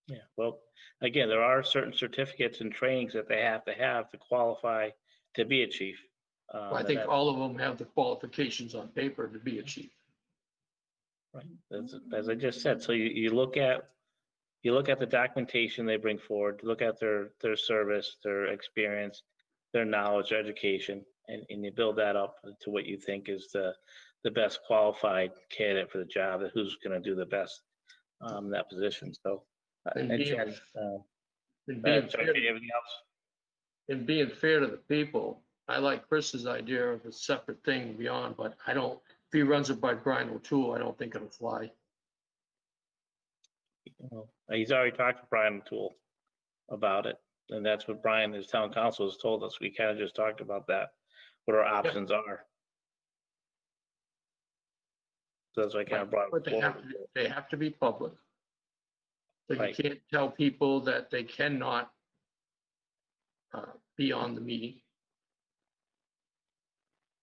Yeah, well, again, there are certain certificates and trainings that they have to qualify to be a chief. I think all of them have the qualifications on paper to be a chief. Right, as I just said, so you look at the documentation they bring forward, look at their service, their experience, their knowledge, their education, and you build that up to what you think is the best qualified candidate for the job, that who's going to do the best in that position. So, And and being- Chad, and being sorry, fair- everything else? in being fair to the people, I like Chris's idea of a separate thing beyond, but I don't, if he runs it by Brian O'Toole, I don't think it'll fly. You know, he's already talked to Brian Tool about it, and that's what Brian, as town council, has told us. We kind of just talked about that, what our options are. So that's why I kind of brought But it forward. they have to be public. So you Right. can't tell people that they cannot be on the meeting.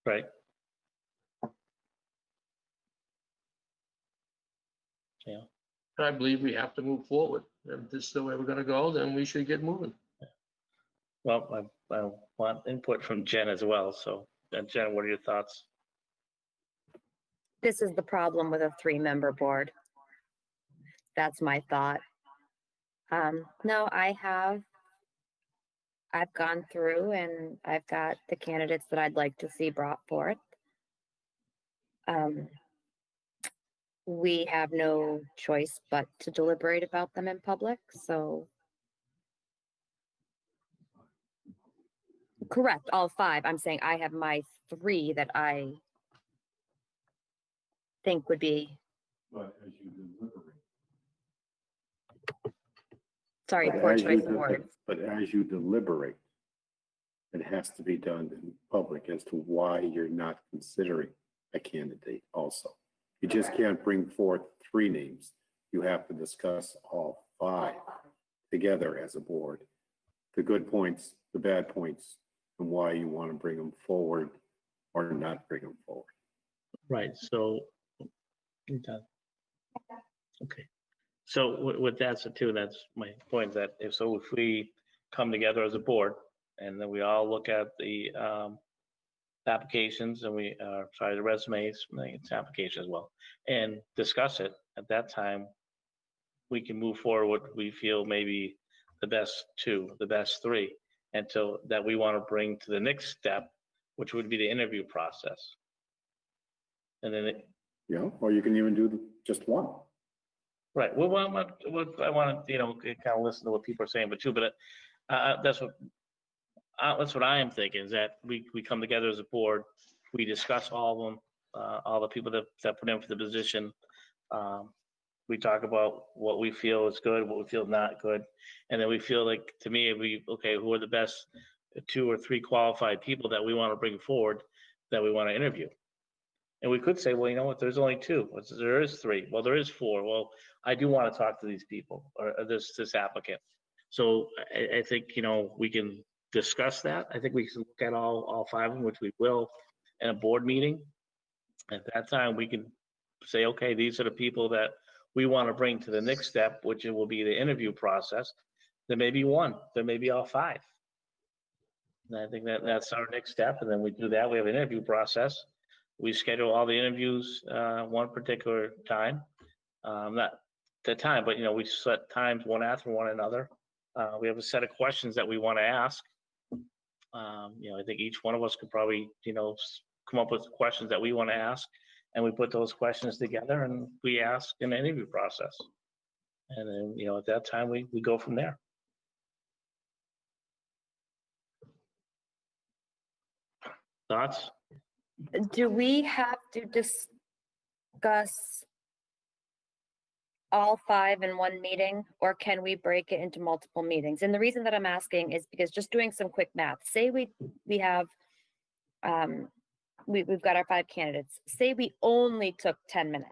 Right. Yeah. And I believe we have to move forward. If this is the way we're gonna go, then we should get moving. Well, I want input from Jen as well. So Jen, what are your thoughts? This is the problem with a 3-member board. That's my thought. No, I've gone through and I've got the candidates that I'd like to see brought forth. We have no choice but to deliberate about them in public, so. Correct, all 5. I'm saying I have my 3 that I think would be, But as you deliberate. sorry, But poor as you choice of de- words. But as you deliberate, it has to be done in public as to why you're not considering a candidate also. You just can't bring forth 3 names. You have to discuss all 5 together as a board. The good points, the bad points, and why you want to bring them forward or not bring them forward. Right. So you're done. Okay. So with that said too, that's my point, that if we come together as a board and then we all look at the applications and the resumes, I think it's application as well, and discuss it, at that time, we can move forward what we feel maybe the best 2, the best 3, until that we want to bring to the next step, which would be the interview process. And then Or you can even do just one. right. Well, I want to, kind of listen to what people are saying, but that's what I am thinking, is that we come together as a board, we discuss all of them, all the people that put in for the position. We talk about what we feel is good, what we feel not good, and then we feel like, to me, who are the best 2 or 3 qualified people that we want to bring forward, that we want to interview. And we could say, well, you know what, there's only 2, there is 3, well, there is 4. Well, I do want to talk to these people or this applicant. So I think, we can discuss that. I think we can look at all 5 of them, which we will, in a board meeting. At that time, we can say, okay, these are the people that we want to bring to the next step, which it will be the interview process. There may be 1, there may be all 5. And I think that's our next step. And then we do that. We have an interview process. We schedule all the interviews one particular time, not the time, but we set times one after one another. We have a set of questions that we want to ask. I think each one of us could probably, come up with questions that we want to ask, and we put those questions together and we ask in the interview process. And then, at that time, we go from there. Thoughts? Do we have to discuss all 5 in one meeting, or can we break it into multiple meetings? And the reason that I'm asking is because, just doing some quick math, say we have, we've got our 5 candidates. Say we only took 10 minutes,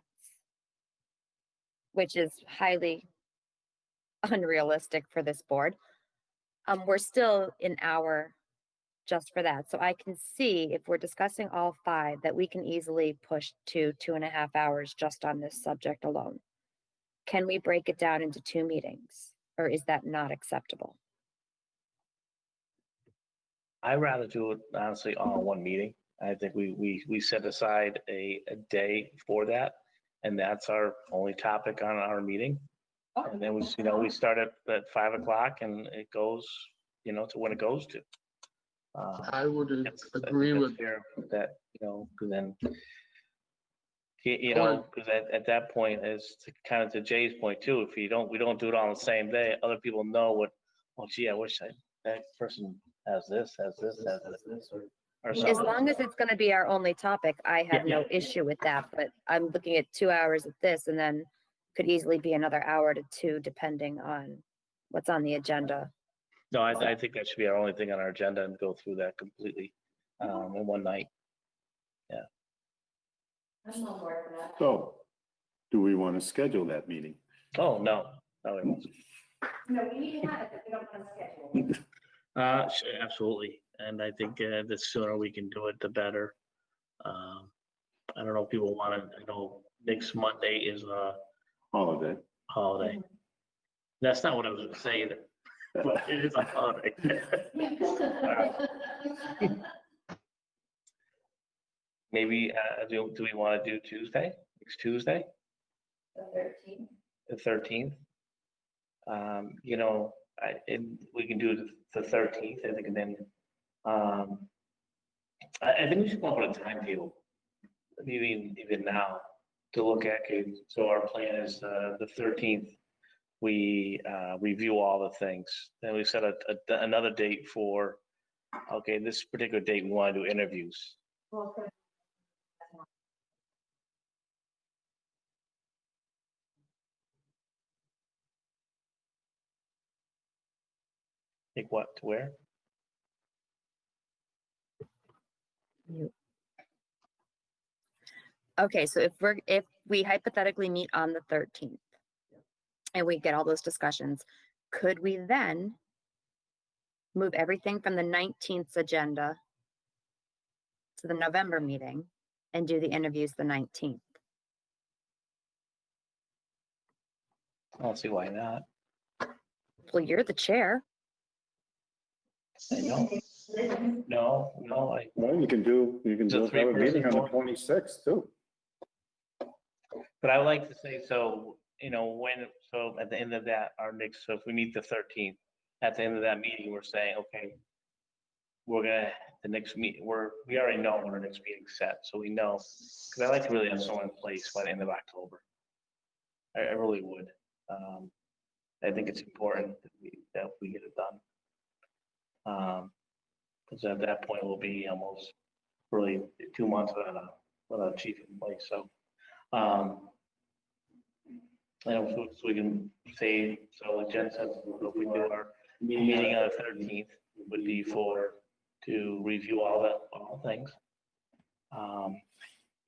which is highly unrealistic for this board. We're still an hour just for that. So I can see, if we're discussing all 5, that we can easily push to 2.5 hours just on this subject alone. Can we break it down into 2 meetings, or is that not acceptable? I'd rather do it, honestly, all in one meeting. I think we set aside a day for that, and that's our only topic on our meeting. And then we start at 5 o'clock, and it goes, to when it goes to. I would I agree think with, that's fair that, because then, because at that point, as kind of to Jay's point too, if we don't do it all on the same day, other people know what, oh gee, I wish that person as this, as this, as this, or As something. long as it's gonna be our only topic, I have Yeah. no issue with that, but I'm looking at 2 hours of this and then could easily be another hour to two, depending on what's on the agenda. No, I think that should be our only thing on our agenda and go through that completely, in one night. I'm on board for that. So, do we want to schedule that meeting? Oh, no, we won't. No, we need to have it, but we don't want to schedule. Sure, absolutely, and I think, the sooner we can do it, the better. I don't know if people want to, I know next Monday is a Holiday. holiday. That's not what I was gonna say either, but it is a holiday. Maybe, do we want to do Tuesday, next Tuesday, The 13th. the 13th? You know, we can do the 13th, I think, and then, I think we should come up with a timetable, even now, to look at, okay, so our plan is, the 13th, we, review all the things, then we set another date for, okay, this particular date, we want to do interviews. Well, for- Like what, to where? Okay, so if we hypothetically meet on the 13th and we get all those discussions, could we then move everything from the 19th agenda to the November meeting and do the interviews the 19th? I don't see why not. Well, you're the chair. I know. No, Well, you can do It's a have a three-person meeting on the board. 26th too. but I would like to say, so, so at the end of that, so if we meet the 13th, at the end of that meeting, we're saying, okay, the next meeting, we already know when our next meeting's set, so we know, because I like to really have someone in place by the end of October. I really would. I think it's important that we get it done. Because at that point, we'll be almost really 2 months without a chief in place, so. So we can say, so like Jen said, if we do our meeting on the 13th, would be to review all the things. And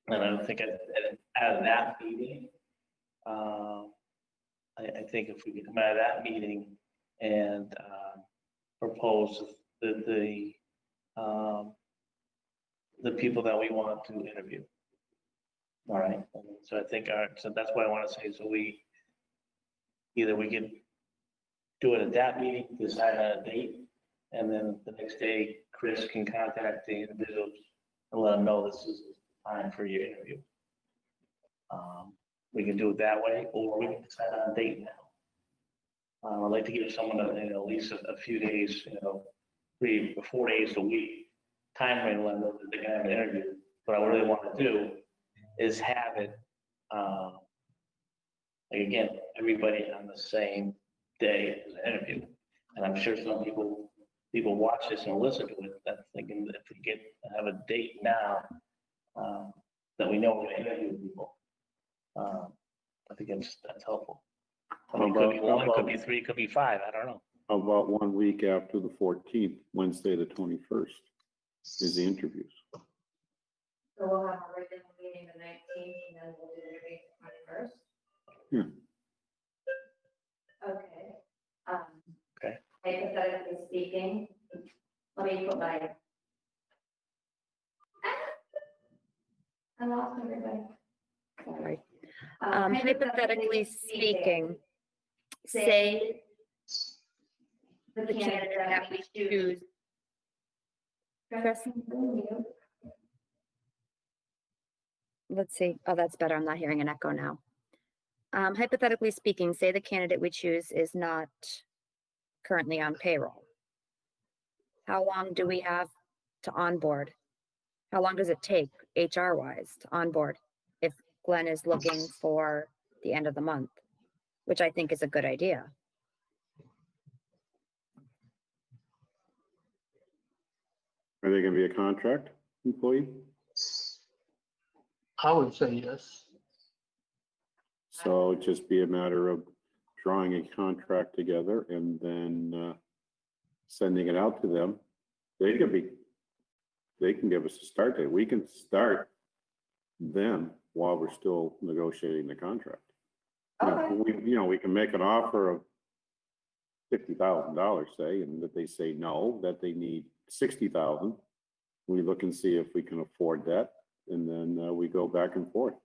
I don't think out of that meeting, I think if we could come out of that meeting and propose the people that we want to interview. All right, so I think, so that's what I want to say, so either we can do it at that meeting, decide on a date, and then the next day, Chris can contact the individuals and let them know this is the time for your interview. We can do it that way, or we can decide on a date now. I'd like to give someone, at least a few days, 3 or 4 days a week, time frame, to let them know that they're gonna have an interview. What I really want to do is have it, like again, everybody on the same day as an interview. And I'm sure some people watch this and listen to it, that's thinking that if we have a date now, that we know we're gonna interview people. I think that's helpful. I mean, it could be one, could be 3, could be 5, I don't know. How about 1 week after the 14th, Wednesday, the 21st, is the interviews? So we'll have a regular meeting the 19th and then we'll do the interview the 21st. Yeah. Okay. Okay. Hypothetically speaking, let me put my. I lost everybody. Sorry. Hypothetically speaking, say the the candidate that we choose. Let's see. Oh, that's better. I'm not hearing an echo now. Hypothetically speaking, say the candidate we choose is not currently on payroll. How long do we have to onboard? How long does it take HR wise to onboard if Glenn is looking for the end of the month, which I think is a good idea. Are they gonna be a contract employee? I would say yes. So it'd just be a matter of drawing a contract together and then sending it out to them. They can give us a start date. We can start them while we're still negotiating the contract. Okay. We can make an offer of $50,000, say, and that they say no, that they need 60,000. We look and see if we can afford that, and then we go back and forth.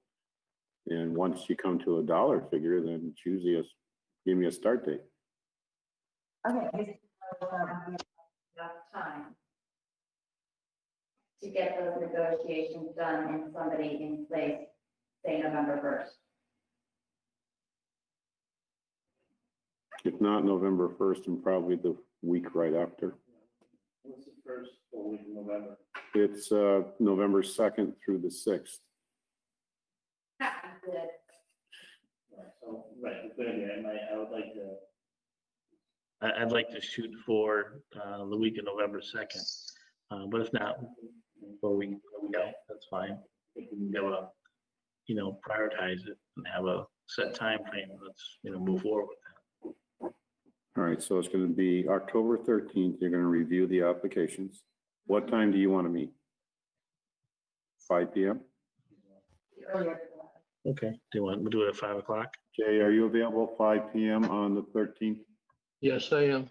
And once you come to a dollar figure, then give me a start date. Okay. Enough time to get those negotiations done and somebody in place, say November 1st. If not November 1st, and probably the week right after. What's the first full week of November? It's November 2nd through the 6th. Good. Right, so, right, good, I would like to, I'd like to shoot for the week of November 2nd. But if not, well, we go, that's fine. We can go up, prioritize it and have a set time frame. Let's, move forward with that. All right, so it's going to be October 13th. You're going to review the applications. What time do you want to meet? 5 p.m.? Earlier. Okay, we'll do it at 5 o'clock? Jay, are you available 5 p.m. on the 13th? Yes, I am.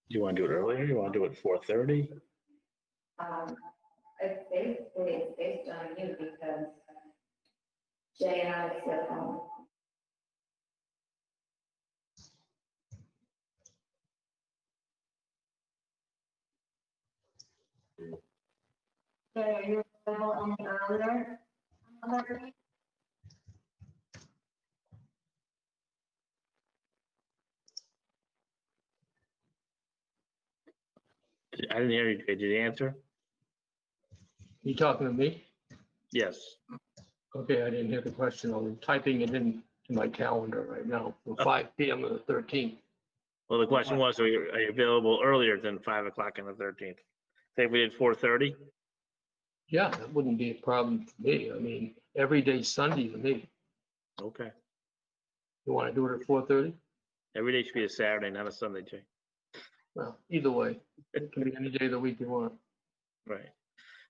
Do you want to do it earlier? You want to do it 4:30? It's based on you because Jay and I sit home. Jay, are you available any earlier? I didn't hear you. Did you answer? You talking to me? Yes. Okay, I didn't hear the question. I'm typing it in to my calendar right now for 5 p.m. on the 13th. Well, the question was, are you available earlier than 5 o'clock on the 13th? Say if we did 4:30? Yeah, that wouldn't be a problem for me. I mean, every day's Sunday to me. Okay. You want to do it at 4:30? Every day should be a Saturday, not a Sunday, Jay. Well, either way, it can be any day of the week you want. Right.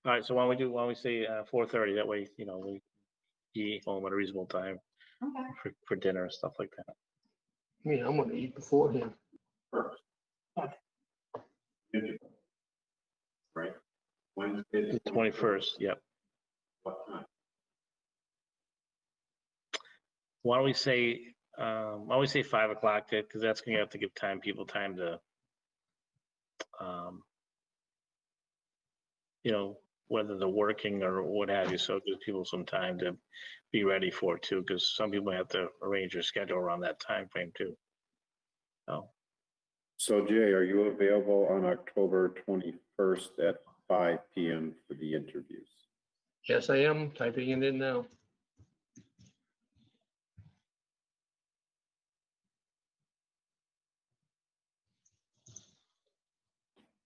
All right, so why don't we say 4:30? That way, we eat home at a reasonable time Okay. for dinner and stuff like that. I mean, I'm going to eat beforehand. Right. Wednesday. The 21st, yep. What time? Why don't we say 5 o'clock, because that's going to have to give people time to, whether they're working or what have you, so it gives people some time to be ready for it too, because some people have to arrange their schedule around that time frame too. So Jay, are you available on October 21st at 5 p.m. for the interviews? Yes, I am typing it in now.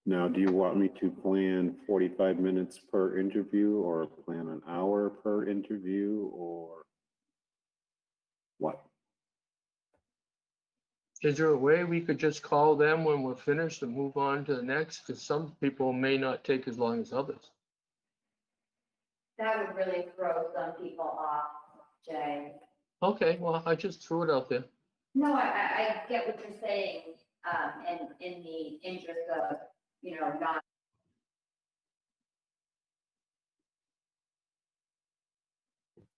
Now, do you want me to plan 45 minutes per interview or plan an hour per interview or what? Is there a way we could just call them when we're finished and move on to the next? Because some people may not take as long as others. That would really throw some people off, Jay. Okay, well, I just threw it out there. No, I get what you're saying, and in the interest of, not.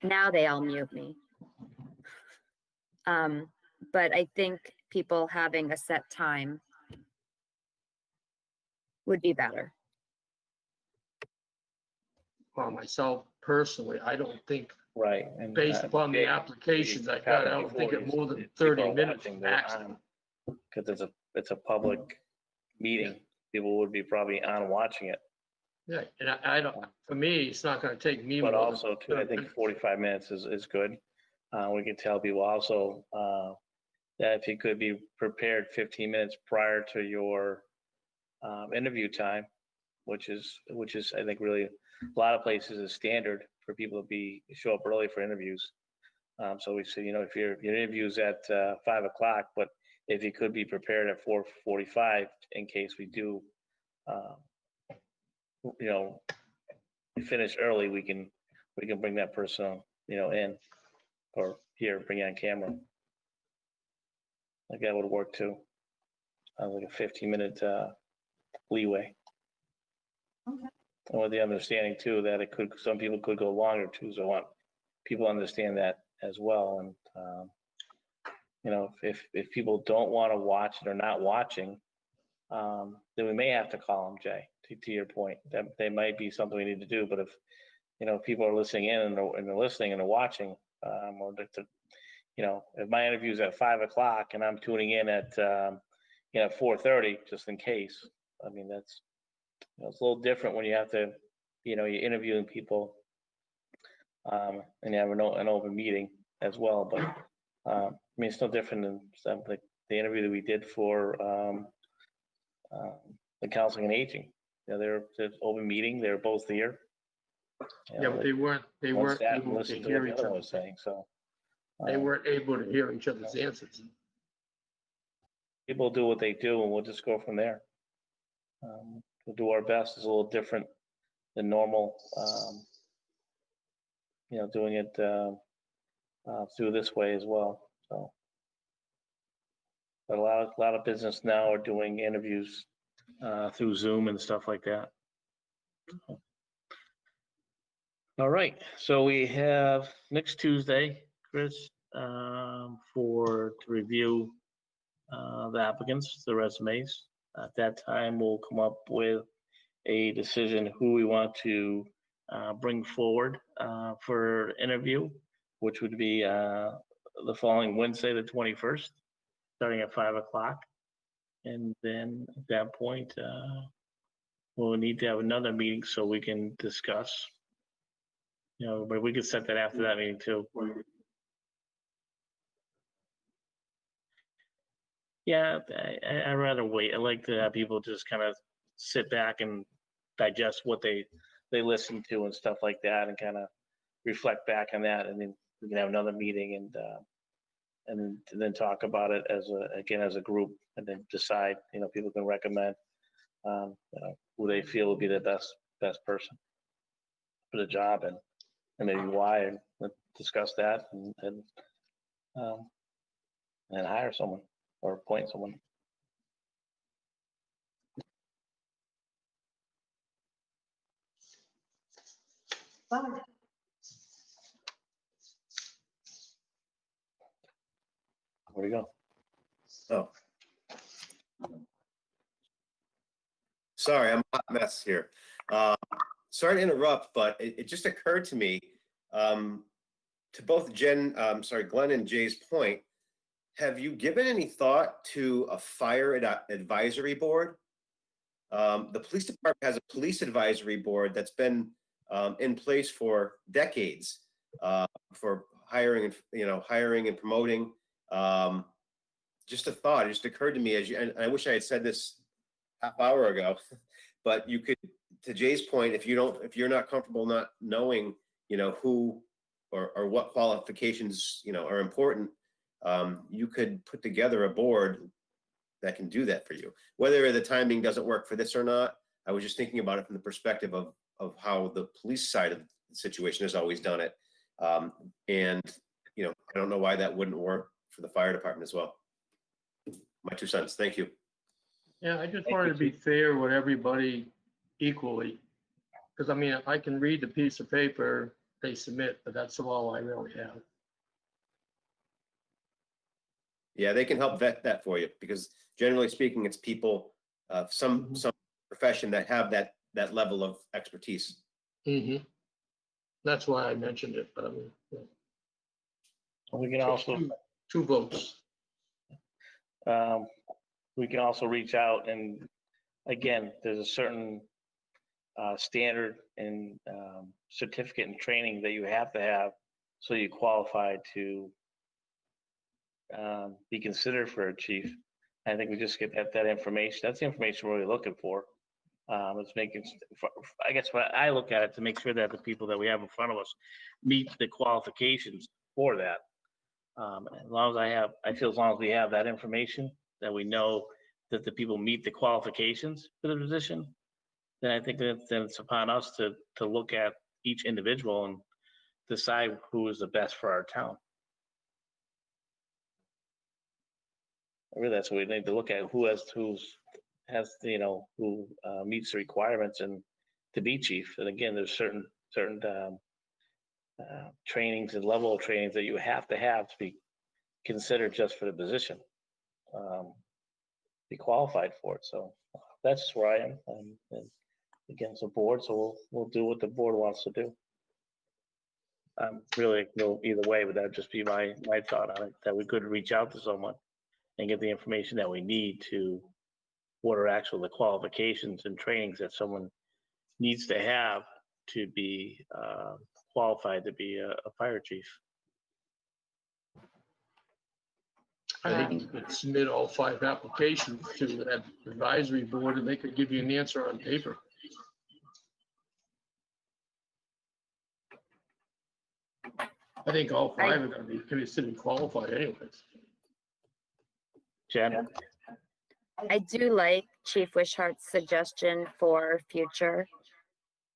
Now they all mute me. But I think people having a set time would be better. Well, myself personally, I don't think, Right. And based upon the applications I got, I don't think it more than 30 minutes maximum. Because there's a it's a public meeting, people would be probably on watching it. Yeah, and I don't, for me, it's not gonna take me. But more than also too, I 30 think minutes. 45 minutes is good. We can tell people also that if you could be prepared 15 minutes prior to your interview time, which is I think really a lot of places is standard for people to show up early for interviews. So we say, if your interview's at 5 o'clock, but if you could be prepared at 4:45 in case we do, finish early, we can bring that person, in, or here, bring it on camera. Like that would work too. Like a 15-minute leeway. Okay. And with the understanding too that some people could go longer too, so I want people to understand that as well. And if people don't want to watch it or not watching, then we may have to call them, Jay, to your point. That they might be something we need to do. But if people are listening in and they're listening and they're watching, or if my interview is at 5 o'clock and I'm tuning in at 4:30, just in case. I mean, that's it's a little different when you have to, you're interviewing people, and you have an open meeting as well. But I mean, it's no different than something like the interview that we did for the counseling and aging. They're open meeting. They're both here. Yeah, but they weren't one sat and able to listened to hear what the each other other. was saying. So They weren't able to hear each other's answers. people do what they do, and we'll just go from there. We'll do our best. It's a little different than normal. Doing it through this way as well. So, but a lot of business now are doing interviews through Zoom and stuff like that. All right, so we have next Tuesday, Chris, to review the applicants, the resumes. At that time, we'll come up with a decision who we want to bring forward for interview, which would be the following Wednesday, the 21st, starting at 5 o'clock. And then at that point, we'll need to have another meeting so we can discuss. But we could set that after that meeting too. Yeah, I'd rather wait. I like to have people just kind of sit back and digest what they listen to and stuff like that, and kind of reflect back on that, and then we can have another meeting and then talk about it as a group, and then decide. People can recommend who they feel will be the best person for the job, and maybe why, and let's discuss that, and hire someone or appoint someone. Where do you go? Oh. Sorry, I'm a hot mess here. Sorry to interrupt, but it just occurred to me, to both Glenn and Jay's point, have you given any thought to a fire advisory board? The police department has a police advisory board that's been in place for decades, for hiring and promoting. Just a thought, it just occurred to me and I wish I had said this half hour ago, but you could, to Jay's point, if you're not comfortable not knowing, who or what qualifications, are important, you could put together a board that can do that for you. Whether the timing doesn't work for this or not, I was just thinking about it from the perspective of how the police side of the situation has always done it. And, I don't know why that wouldn't work for the fire department as well. My 2 cents. Thank you. Yeah, I just wanted to be fair with everybody equally. Because I mean, I can read the piece of paper they submit, but that's all I really have. Yeah, they can help vet that for you, because generally speaking, it's people of some profession that have that level of expertise. Mm-hmm. That's why I mentioned it, but I mean. Yeah. We can also Two votes. we can also reach out and, again, there's a certain standard and certificate and training that you have to have so you qualify to be considered for a chief. I think we just get that information. That's the information we're really looking for. Let's make it, I guess what I look at it to make sure that the people that we have in front of us meet the qualifications for that. As long as I feel as long as we have that information, that we know that the people meet the qualifications for the position, then I think that then it's upon us to look at each individual and decide who is the best for our town. Really, that's what we need to look at, who meets the requirements and to be chief. And again, there's certain trainings and level of trainings that you have to be considered just for the position, be qualified for it. So that's where I am. And against the board, so we'll do what the board wants to do. Really go either way, but that'd just be my thought on it, that we could reach out to someone and get the information that we need to what are actually the qualifications and trainings that someone needs to have to be qualified to be a fire chief. I think you could submit all 5 applications to that advisory board and they could give you an answer on paper. I think all 5 are going to be considered qualified anyways. Jen? I do like Chief Wishart's suggestion for future.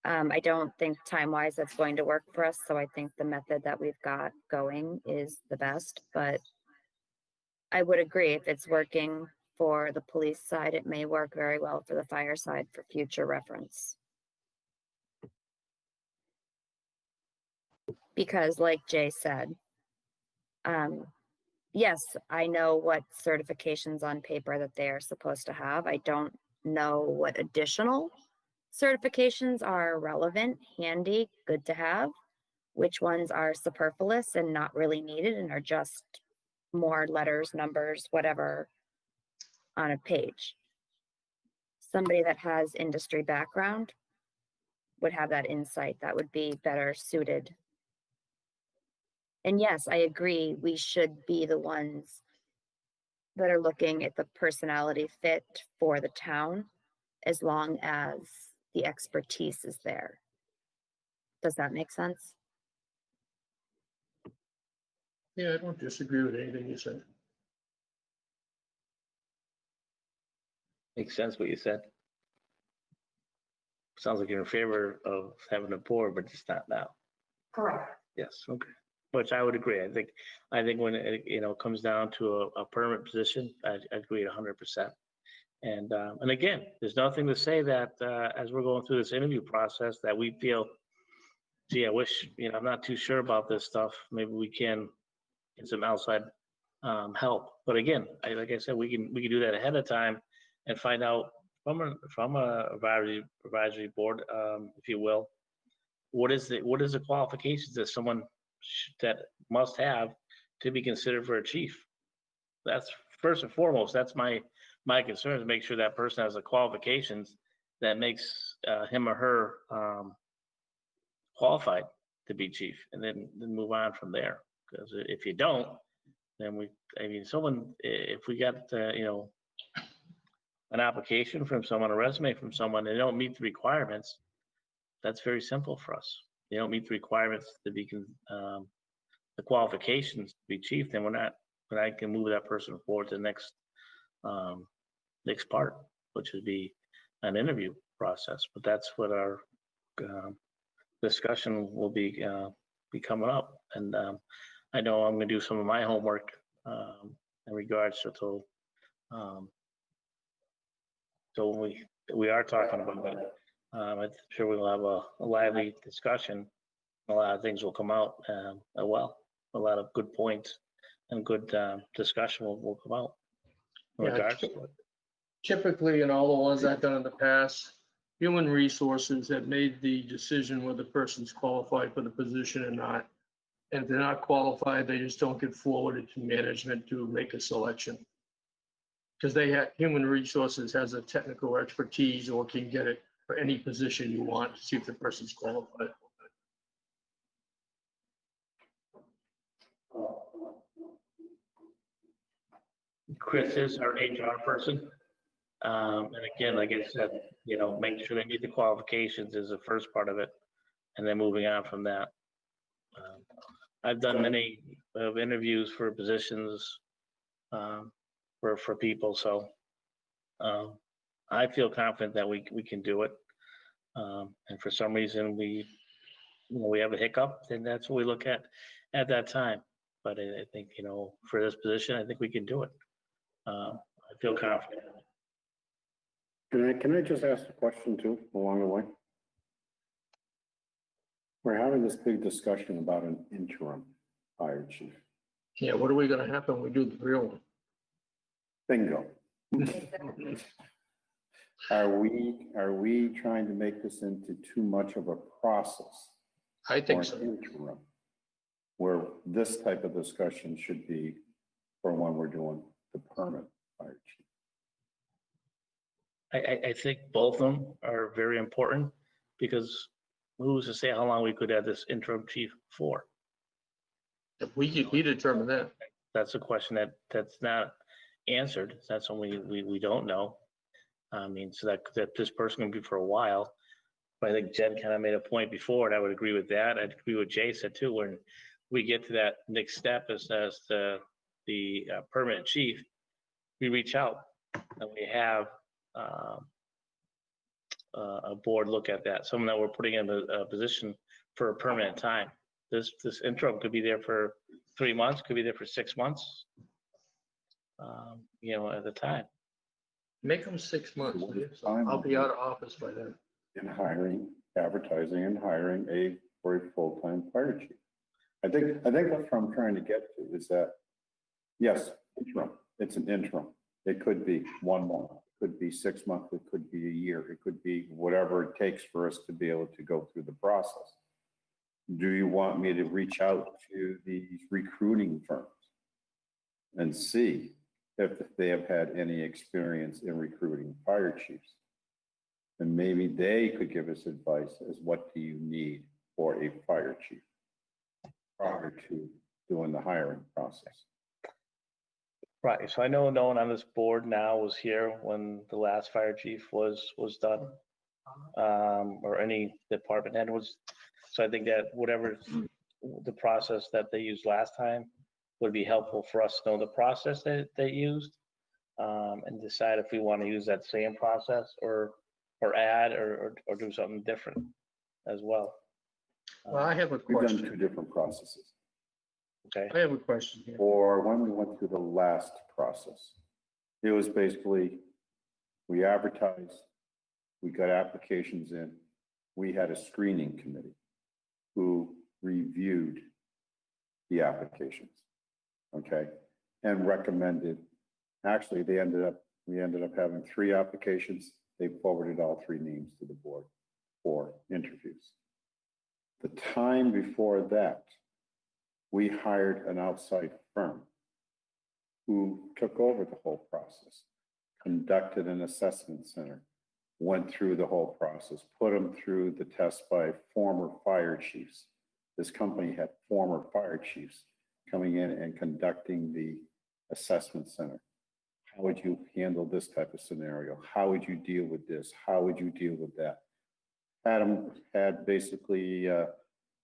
I don't think time-wise that's going to work for us, so I think the method that we've got going is the best, but I would agree if it's working for the police side, it may work very well for the fire side for future reference. Because like Jay said, yes, I know what certifications on paper that they are supposed to have. I don't know what additional certifications are relevant, handy, good to have, which ones are superfluous and not really needed and are just more letters, numbers, whatever on a page. Somebody that has industry background would have that insight that would be better suited. And yes, I agree, we should be the ones that are looking at the personality fit for the town, as long as the expertise is there. Does that make sense? Yeah, I don't disagree with anything you said. Makes sense what you said. Sounds like you're in favor of having a board, but just not now. Correct. Yes, okay. Which I would agree. I think when it comes down to a permanent position, I agree 100%. And again, there's nothing to say that as we're going through this interview process that we feel, gee, I wish, I'm not too sure about this stuff. Maybe we can get some outside help. But again, like I said, we can do that ahead of time and find out from a advisory board, if you will, what is the qualifications that someone that must have to be considered for a chief. That's first and foremost. That's my concern, to make sure that person has the qualifications that makes him or her qualified to be chief, and then move on from there. Because if you don't, then if we got an application from someone, a resume from someone, they don't meet the requirements, that's very simple for us. They don't meet the requirements to be the qualifications to be chief, then I can move that person forward to the next part, which would be an interview process. But that's what our discussion will be coming up. And I know I'm going to do some of my homework in regards to so when we are talking about it, I'm sure we'll have a lively discussion. A lot of things will come out well. A lot of good points and good discussion will come out in regards to it. Typically, in all the ones I've done in the past, human resources have made the decision whether the person's qualified for the position or not. And if they're not qualified, they just don't get forwarded to management to make a selection. Because they have, human resources has a technical expertise or can get it for any position you want to see if the person's qualified. Chris is our HR person. And again, like I said, making sure they meet the qualifications is the first part of it. And then moving on from that. I've done many of interviews for positions for people, so I feel confident that we can do it. And for some reason we have a hiccup, then that's what we look at that time. But I think, for this position, I think we can do it. I feel confident. Can I just ask a question too, along the way? We're having this big discussion about an interim fire chief. Yeah, what are we gonna happen when we do the real one? Bingo. Are we trying to make this into too much of a process? I think or so. an interim, where this type of discussion should be for when we're doing the permit fire chief? I think both of them are very important because who's to say how long we could have this interim chief for? We determine that. That's a question that's not answered. That's something we don't know. I mean, so that this person can be for a while. But I think Jen kind of made a point before, and I would agree with that. I'd agree with Jay said too. When we get to that next step as the permanent chief, we reach out and we have a board look at that. Someone that we're putting in a position for a permanent time. This interim could be there for 3 months, could be there for 6 months. At the time. Make them 6 months. So So I'll be out of office by then. In advertising and hiring for a full-time fire chief. I think that's what I'm trying to get to is that, yes, interim, it's an interim. It could be 1 month, it could be 6 months, it could be a year, it could be whatever it takes for us to be able to go through the process. Do you want me to reach out to these recruiting firms and see if they have had any experience in recruiting fire chiefs? And maybe they could give us advice as what do you need for a fire chief prior to doing the hiring process. Right. So I know no one on this board now was here when the last fire chief was done, or any department head was. So I think that whatever the process that they used last time would be helpful for us to know the process that they used, and decide if we want to use that same process or add or do something different as well. Well, I have a We've done 2 question. different processes. Okay. I have a question here. Or when we went through the last process, it was basically, we advertised, we got applications in, we had a screening committee who reviewed the applications, okay, and recommended, actually, we ended up having 3 applications. They forwarded all 3 names to the board for interviews. The time before that, we hired an outside firm who took over the whole process, conducted an assessment center, went through the whole process, put them through the test by former fire chiefs. This company had former fire chiefs coming in and conducting the assessment center. How would you handle this type of scenario? How would you deal with this? How would you deal with that? Adam had basically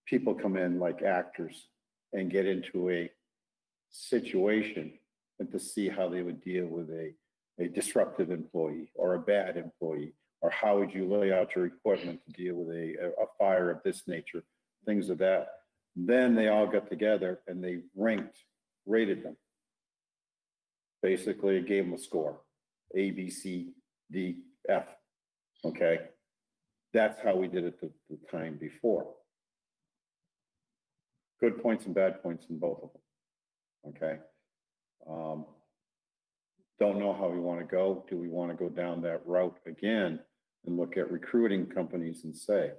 people come in like actors and get into a situation and to see how they would deal with a disruptive employee or a bad employee, or how would you lay out your equipment to deal with a fire of this nature, things of that. Then they all got together and they rated them. Basically, it gave them a score, A, B, C, D, F, okay? That's how we did it the time before. Good points and bad points in both of them, okay? Don't know how we want to go. Do we want to go down that route again and look at recruiting companies and say,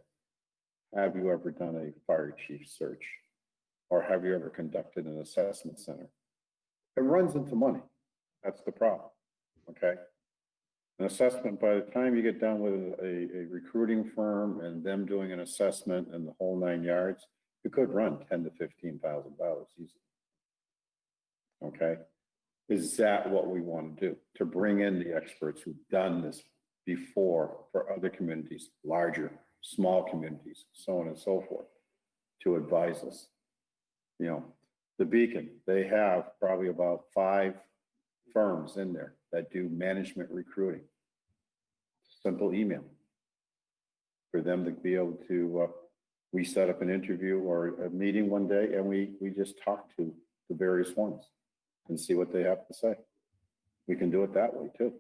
have you ever done a fire chief search? Or have you ever conducted an assessment center? It runs into money. That's the problem. okay? An assessment, by the time you get done with a recruiting firm and them doing an assessment and the whole 9 yards, you could run $10,000 to $15,000 easily. Okay? Is that what we want to do? To bring in the experts who've done this before for other communities, larger, small communities, so on and so forth, to advise us. You know, the Beacon, they have probably about 5 firms in there that do management recruiting. Simple email for them to be able to, we set up an interview or a meeting one day and we just talk to the various ones and see what they have to say. We can do it that way too.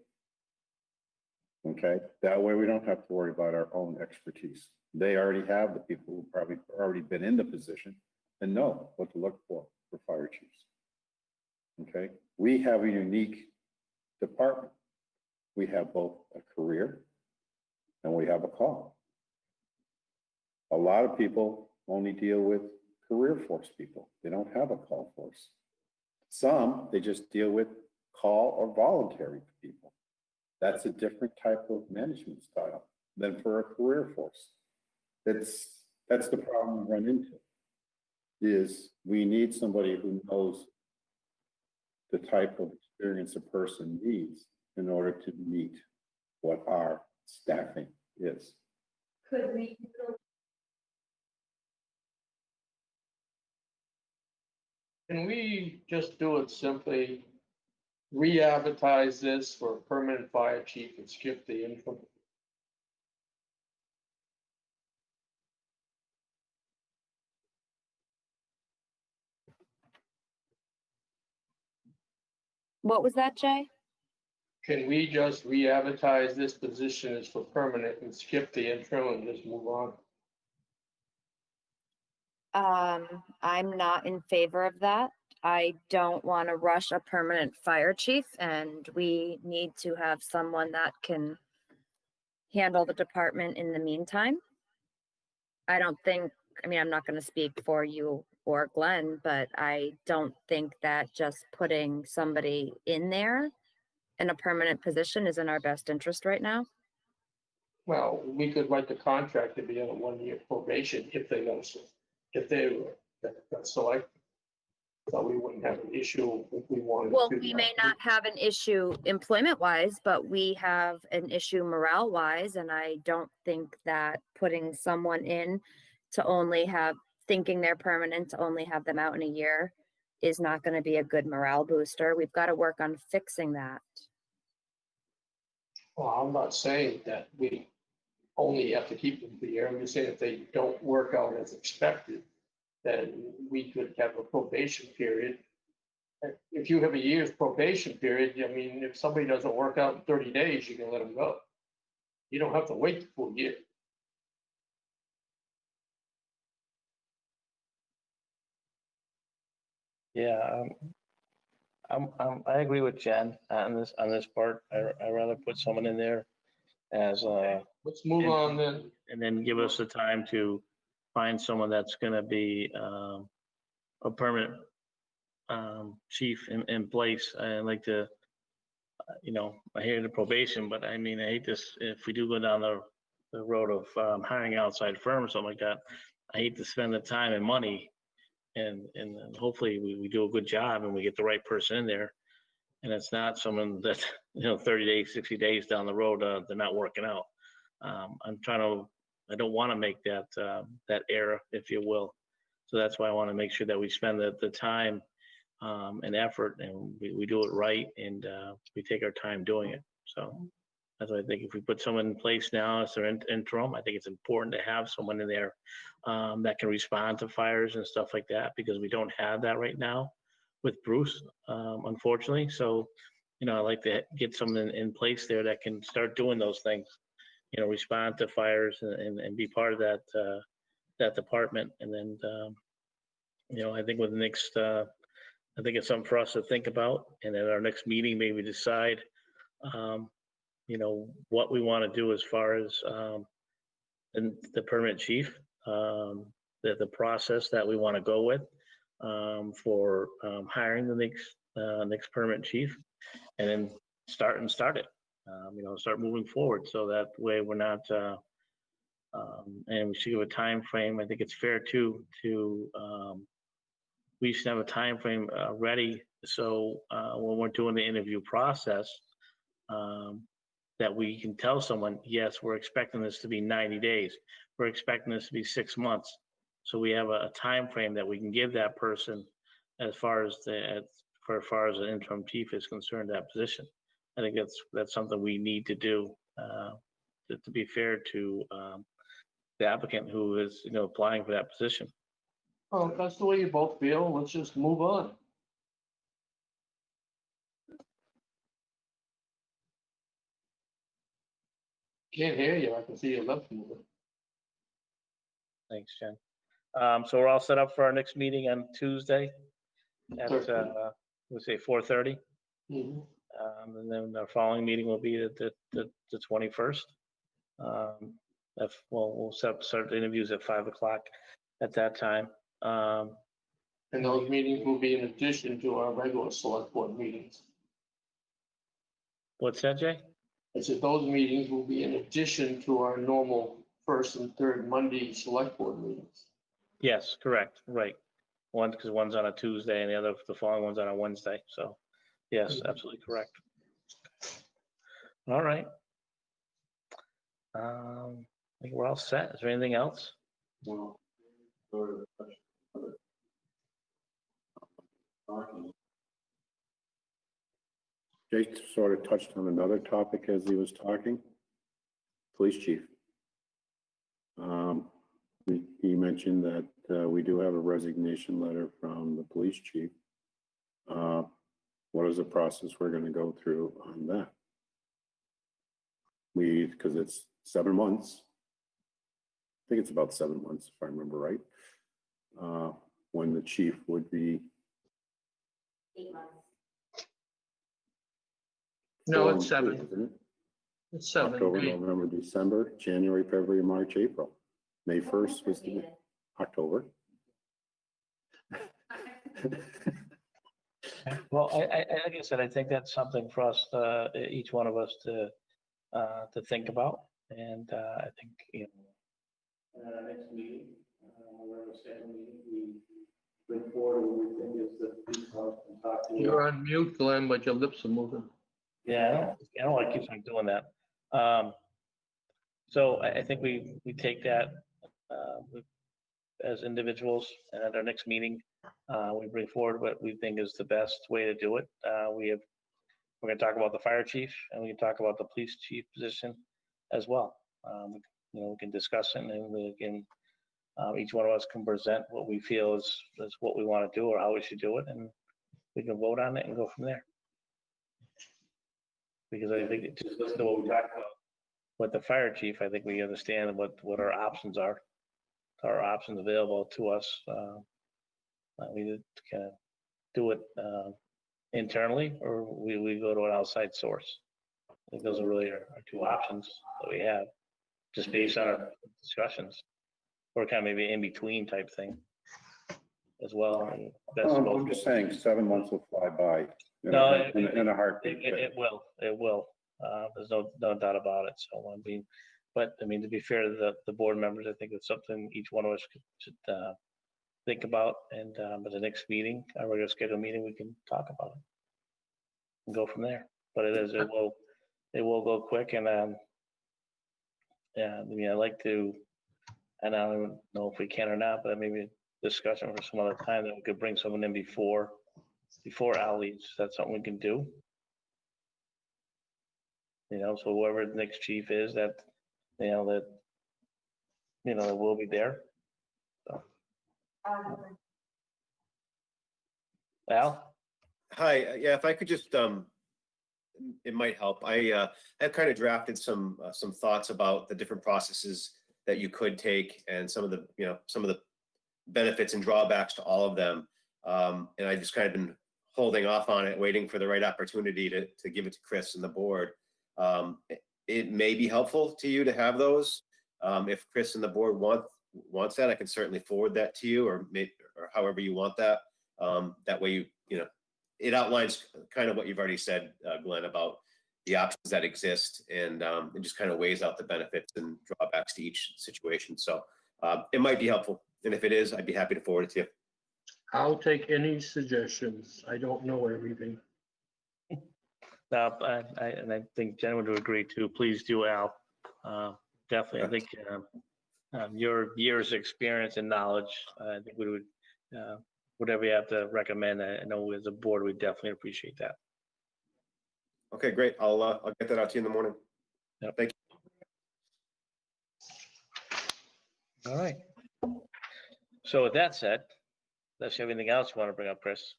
Okay, that way we don't have to worry about our own expertise. They already have the people who probably already been in the position and know what to look for fire chiefs. Okay, we have a unique department. We have both a career and we have a call. A lot of people only deal with career force people. They don't have a call force. Some, they just deal with call or voluntary people. That's a different type of management style than for a career force. That's the problem we run into, is we need somebody who knows the type of experience a person needs in order to meet what our staffing is. Could we, Can we just do it simply, re-advertise this for a permanent fire chief and skip the interim? What was that, Jay? Can we just re-advertise this position as for permanent and skip the interim and just move on? I'm not in favor of that. I don't want to rush a permanent fire chief, and we need to have someone that can handle the department in the meantime. I don't think, I mean, I'm not going to speak for you or Glenn, but I don't think that just putting somebody in there in a permanent position is in our best interest right now. Well, we could write the contract to be on a 1-year probation if they got selected. So we wouldn't have an issue if we wanted to. Well, we may not have an issue employment-wise, but we have an issue morale-wise, and I don't think that putting someone in to only have, thinking they're permanent, to only have them out in a year is not going to be a good morale booster. We've got to work on fixing that. Well, I'm not saying that we only have to keep them for a year. I'm just saying if they don't work out as expected, then we could have a probation period. If you have a year's probation period, I mean, if somebody doesn't work out in 30 days, you can let them go. You don't have to wait the full year. Yeah, I agree with Jen on this part. I rather put someone in there as Let's move on then. and then give us the time to find someone that's going to be a permanent chief in place. I like to, I hear the probation, but I mean, I hate this. If we do go down the road of hiring outside firms, something like that, I hate to spend the time and money, and hopefully we do a good job and we get the right person in there. And it's not someone that, 30 days, 60 days down the road, they're not working out. I don't want to make that error, if you will. So that's why I want to make sure that we spend the time and effort, and we do it right, and we take our time doing it. So that's why I think if we put someone in place now as their interim, I think it's important to have someone in there that can respond to fires and stuff like that, because we don't have that right now with Bruce, unfortunately. So, I like to get someone in place there that can start doing those things, respond to fires and be part of that department. And then, I think with the next, I think it's something for us to think about, and at our next meeting, maybe decide, what we want to do as far as the permanent chief, the process that we want to go with for hiring the next permanent chief, and then start it. Start moving forward, so that way we're not, and we should give a time frame. I think it's fair to we should have a time frame ready, so when we're doing the interview process, that we can tell someone, yes, we're expecting this to be 90 days, we're expecting this to be 6 months, so we have a time frame that we can give that person as far as the interim chief is concerned, that position. I think that's something we need to do to be fair to the applicant who is applying for that position. Well, if that's the way you both feel, let's just move on. Can't hear you, I can see your lips moving. Thanks, Jen. So we're all set up for our next meeting on Tuesday at we'll say 4:30. Mhm. And then our following meeting will be the 21st. We'll start the interviews at 5 o'clock at that time. And those meetings will be in addition to our regular select board meetings. What's that, Jay? I said those meetings will be in addition to our normal first and third Monday select board meetings. Yes, correct, right. One, because one's on a Tuesday and the following one's on a Wednesday, so yes, absolutely correct. All right. I think we're all set. Is there anything else? No. Jay sort of touched on another topic as he was talking. Police chief. He mentioned that we do have a resignation letter from the police chief. What is the process we're going to go through on that? Because it's 7 months. I think it's about 7 months, if I remember right. When the chief would be. 8 months. No, it's 4 and 7. 2, isn't it? It's 7. October, November, December, January, February, March, April. May 1st was the October. Well, like I said, I think that's something for us, each one of us to think about. And I think, next meeting, we're going to schedule a meeting, we bring forward what we think is the police house and talk to. You're on mute, Glenn, but your lips are moving. Yeah, I don't like keep on doing that. So I think we take that as individuals, and at our next meeting, we bring forward what we think is the best way to do it. We're going to talk about the fire chief, and we can talk about the police chief position as well. We can discuss it, and we can each one of us can present what we feel is what we want to do or how we should do it, and we can vote on it and go from there. Because I think it just listen to what we talked about with the fire chief, I think we understand what our options are, our options available to us. We kind of do it internally, or we go to an outside source. I think those are really our two options that we have, just based on our discussions, or kind of maybe in between type thing as well. And that's I'm just saying 7 months will fly by. No, in a heartbeat. It will. There's no doubt about it. So to be fair to the board members, I think it's something each one of us should think about. And at the next meeting, our regular scheduled meeting, we can talk about it and go from there. But it will go quick. And I'd like to, and I don't know if we can or not, but maybe a discussion for some other time that we could bring someone in before Al leaves. That's something we can do. So whoever the next chief is, that will be there. So. Al? Hi, yeah, if I could just, it might help. I have kind of drafted some thoughts about the different processes that you could take and some of the benefits and drawbacks to all of them. And I just kind of been holding off on it, waiting for the right opportunity to give it to Chris and the board. It may be helpful to you to have those. If Chris and the board wants that, I can certainly forward that to you, or however you want that. That way, it outlines kind of what you've already said, Glenn, about the options that exist, and it just kind of weighs out the benefits and drawbacks to each situation. So it might be helpful, and if it is, I'd be happy to forward it to you. I'll take any suggestions. I don't know everything. And I think Jen would agree too. Please do, Al. Definitely, I think your years' experience and knowledge, I think we would, whatever you have to recommend, I know as a board, we definitely appreciate that. Okay, great. I'll get that out to you in the morning. Yep. Thank you. All right. So with that said, unless you have anything else you want to bring up, Chris?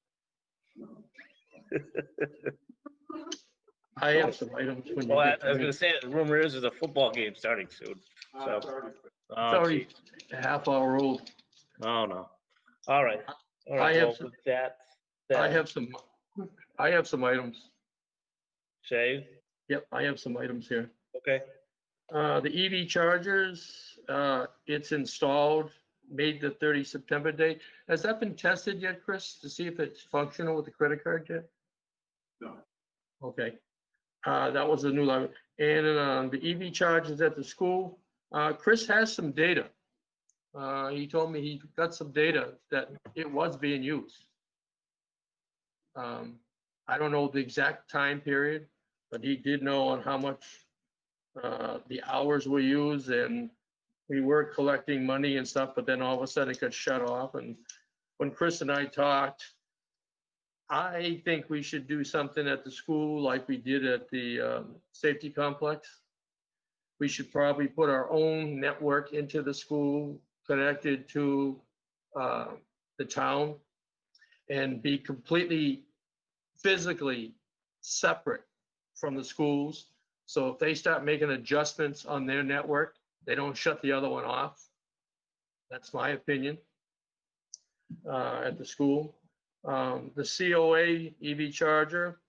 I have some items when you Well, get I was to gonna me. say, the rumor is there's a football game starting soon, so. It's Oh, already geez. a half hour old. Oh, no. All right. All I right, have well, some- with that, I said, have some items. Shay, Yep, I have some items here. okay, The EV chargers, it's installed, made the 30 September date. Has that been tested yet, Chris, to see if it's functional with the credit card yet? No. Okay. That was a new line. And the EV chargers at the school, Chris has some data. He told me he got some data that it was being used. I don't know the exact time period, but he did know on how much the hours were used, and we were collecting money and stuff, but then all of a sudden it got shut off. And when Chris and I talked, I think we should do something at the school like we did at the safety complex. We should probably put our own network into the school connected to the town and be completely physically separate from the schools. So if they start making adjustments on their network, they don't shut the other one off. That's my opinion at the school. The COA EV charger,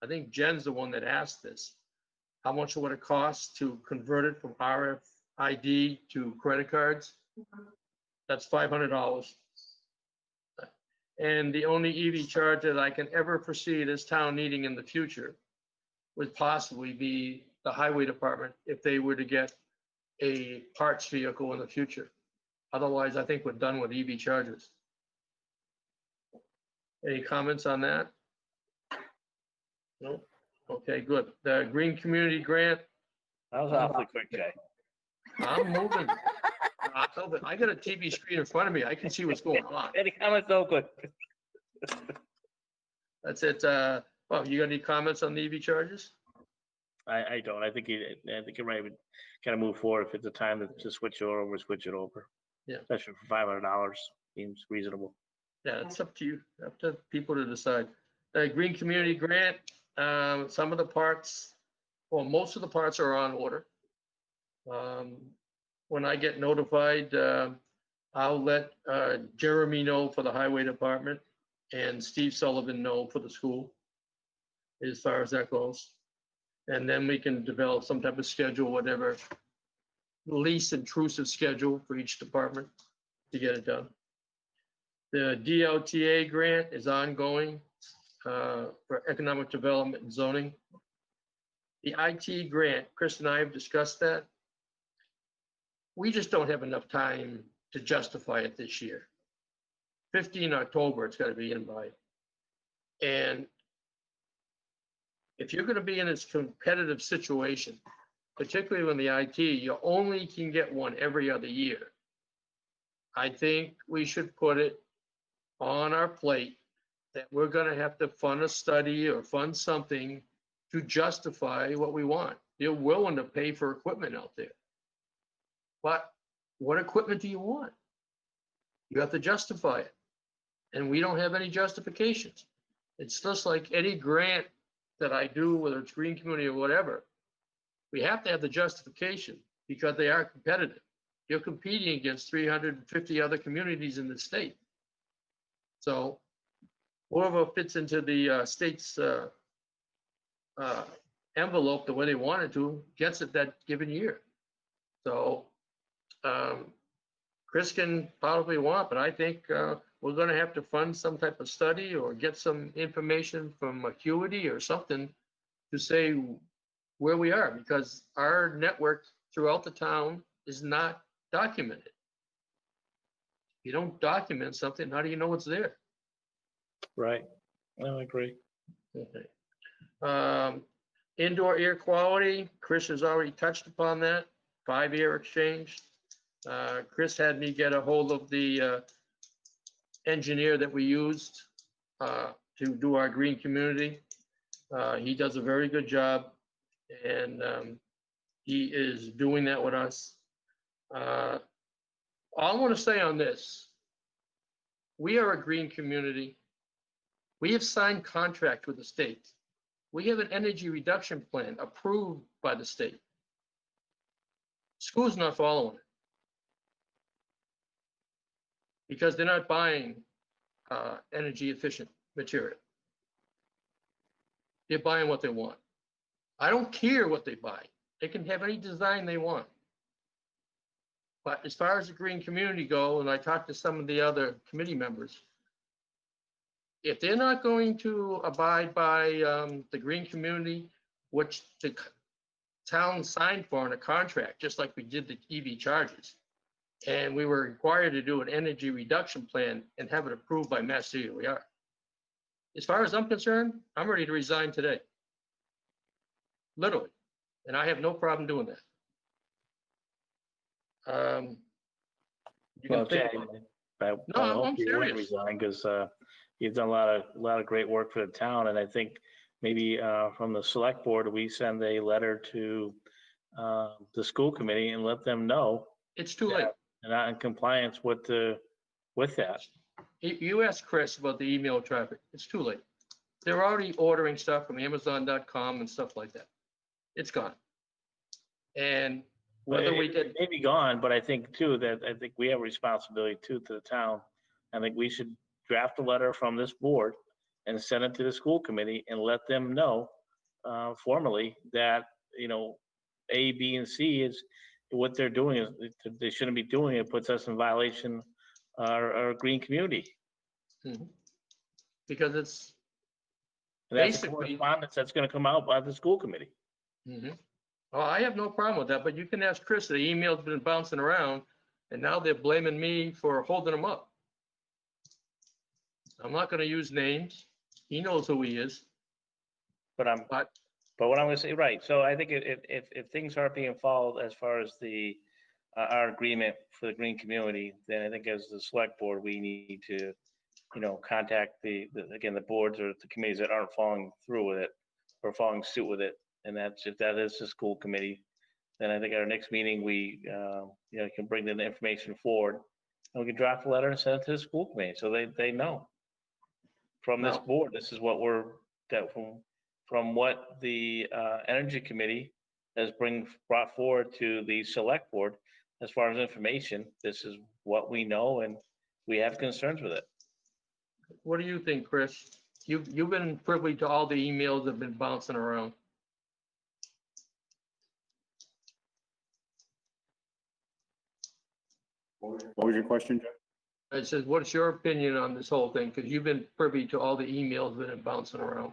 I think Jen's the one that asked this. How much would it cost to convert it from RFID to credit cards? That's $500. And the only EV charger that I can ever foresee this town needing in the future would possibly be the highway department if they were to get a parts vehicle in the future. Otherwise, I think we're done with EV chargers. Any comments on that? No? Okay, good. The Green Community Grant, that was awfully quick, Jay. I'm moving. I got a TV screen in front of me. I can see what's going on. Any comments, so quick? That's it. Well, you got any comments on the EV charges? I don't, I think you're right, we kind of move forward. If it's a time to switch it over, switch it over. Yeah. Especially for $500, seems reasonable. Yeah, it's up to you, up to people to decide. Green Community Grant, some of the parts, well, most of the parts are on order. When I get notified, I'll let Jeremy know for the highway department and Steve Sullivan know for the school as far as that goes. And then we can develop some type of schedule, whatever, least intrusive schedule for each department to get it done. The DLTA grant is ongoing for economic development and zoning. The IT grant, Chris and I have discussed that. We just don't have enough time to justify it this year. 15 October, it's got to be in by. And if you're going to be in this competitive situation, particularly when the IT, you only can get one every other year. I think we should put it on our plate that we're going to have to fund a study or fund something to justify what we want. You're willing to pay for equipment out there. But what equipment do you want? You have to justify it. And we don't have any justifications. It's just like any grant that I do, whether it's Green Community or whatever, we have to have the justification because they are competitive. You're competing against 350 other communities in the state. So whoever fits into the state's envelope the way they want it to gets it that given year. So Chris can probably want, but I think we're going to have to fund some type of study or get some information from Acuity or something to say where we are, because our network throughout the town is not documented. If you don't document something, how do you know it's there? Right. No, I agree. Okay. Indoor air quality, Chris has already touched upon that, 5-year exchange. Chris had me get a hold of the engineer that we used to do our green community. He does a very good job, and he is doing that with us. All I want to say on this, we are a green community. We have signed contract with the state. We have an energy reduction plan approved by the state. School's not following it because they're not buying energy efficient material. They're buying what they want. I don't care what they buy. They can have any design they want. But as far as the green community go, and I talked to some of the other committee members, if they're not going to abide by the green community, which the town signed for in a contract, just like we did the EV charges, and we were required to do an energy reduction plan and have it approved by Mass DOR. As far as I'm concerned, I'm ready to resign today. Literally. And I have no problem doing that. You can Well, think Jay, about it. I No, hope I'm you would serious. resign because you've done a lot of great work for the town, and I think maybe from the select board, we send a letter to the school committee and let them know It's too late. they're not in compliance with that. You asked Chris about the email traffic. It's too late. They're already ordering stuff from Amazon.com and stuff like that. It's gone. And whether we did, It may be gone, but I think too that I think we have a responsibility too to the town. I think we should draft a letter from this board and send it to the school committee and let them know formally that, you know, A, B, and C is what they're doing is they shouldn't be doing. It puts us in violation our green community. because it's, And that's the Basically- correspondence that's going to come out by the school committee. Well, I have no problem with that, but you can ask Chris, the email's been bouncing around and now they're blaming me for holding them up. I'm not gonna use names. He knows who he is. But what I'm going to say, right? So I think if things aren't being followed as far as the our agreement for the green community, then I think as the select board, we need to, you know, contact the boards or the committees that aren't following through with it or following suit with it. And that's, if that is the school committee, then I think at our next meeting, we, you know, can bring the information forward and we can draft a letter and send it to the school committee so they know. From this No. board, this is what from what the energy committee has brought forward to the select board as far as information. This is what we know and we have concerns with it. What do you think, Chris? You've been privy to all the emails that have been bouncing around. What was your question, Jeff? It says, what's your opinion on this whole thing? Because you've been privy to all the emails that have been bouncing around.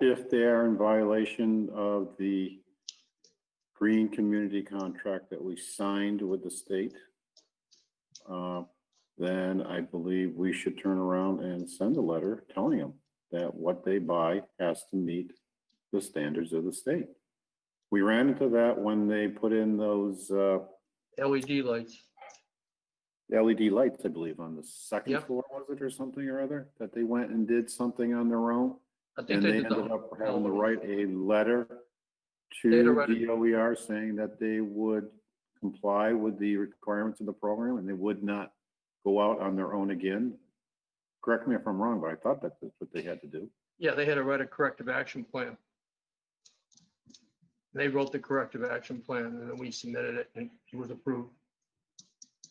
If they are in violation of the green community contract that we signed with the state, then I believe we should turn around and send a letter telling them that what they buy has to meet the standards of the state. We ran into that when they put in those LED lights. LED lights, I believe, on the second Yep. floor, was it, or something or other, that they went and did something on their own? I think And they they did the ended up having to whole- write a letter They had to to write it. DOER saying that they would comply with the requirements of the program and they would not go out on their own again. Correct me if I'm wrong, but I thought that's what they had to do. Yeah, they had to write a corrective action plan. They wrote the corrective action plan and then we submitted it and it was approved.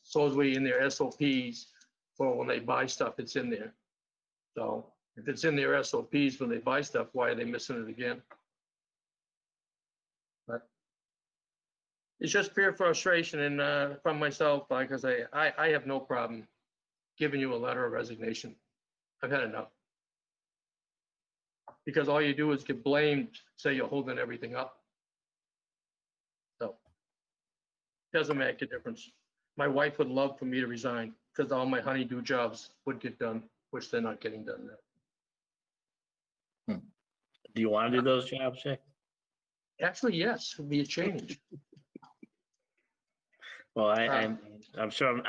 Supposedly in their SOPs for when they buy stuff, it's in there. So if it's in their SOPs when they buy stuff, why are they missing it again? But it's just pure frustration and from myself, because I have no problem giving you a letter of resignation. I've had enough. because all you do is get blamed, say you're holding everything up. So, doesn't make a difference. My wife would love for me to resign, because all my honeydew jobs would get done, which they're not getting done now. Do you want to do those jobs, Jay? Actually, yes, it'd be a change. Well, I'm sure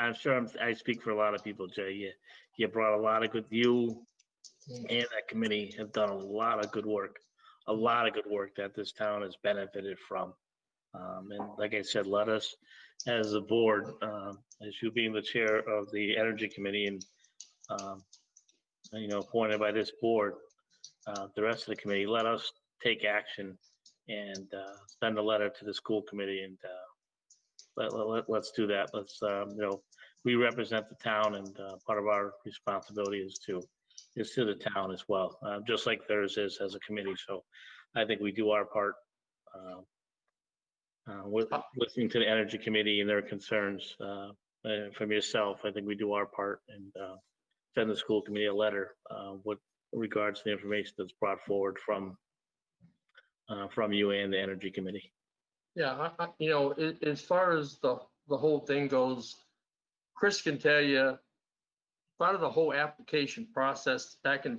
I speak for a lot of people, Jay. You brought a lot of good, you and that committee have done a lot of good work. A lot of good work that this town has benefited from. And like I said, let us, as a board, as you being the chair of the Energy Committee and, appointed by this board, the rest of the committee, let us take action and send a letter to the school committee and let's do that. Let's, we represent the town and part of our responsibility is to the town as well, just like theirs is as a committee. So I think we do our part. With listening to the Energy Committee and their concerns from yourself, I think we do our part and send the school committee a letter with regards to the information that's brought forward from you and the Energy Committee. Yeah, as far as the whole thing goes, Chris can tell you, part of the whole application process back in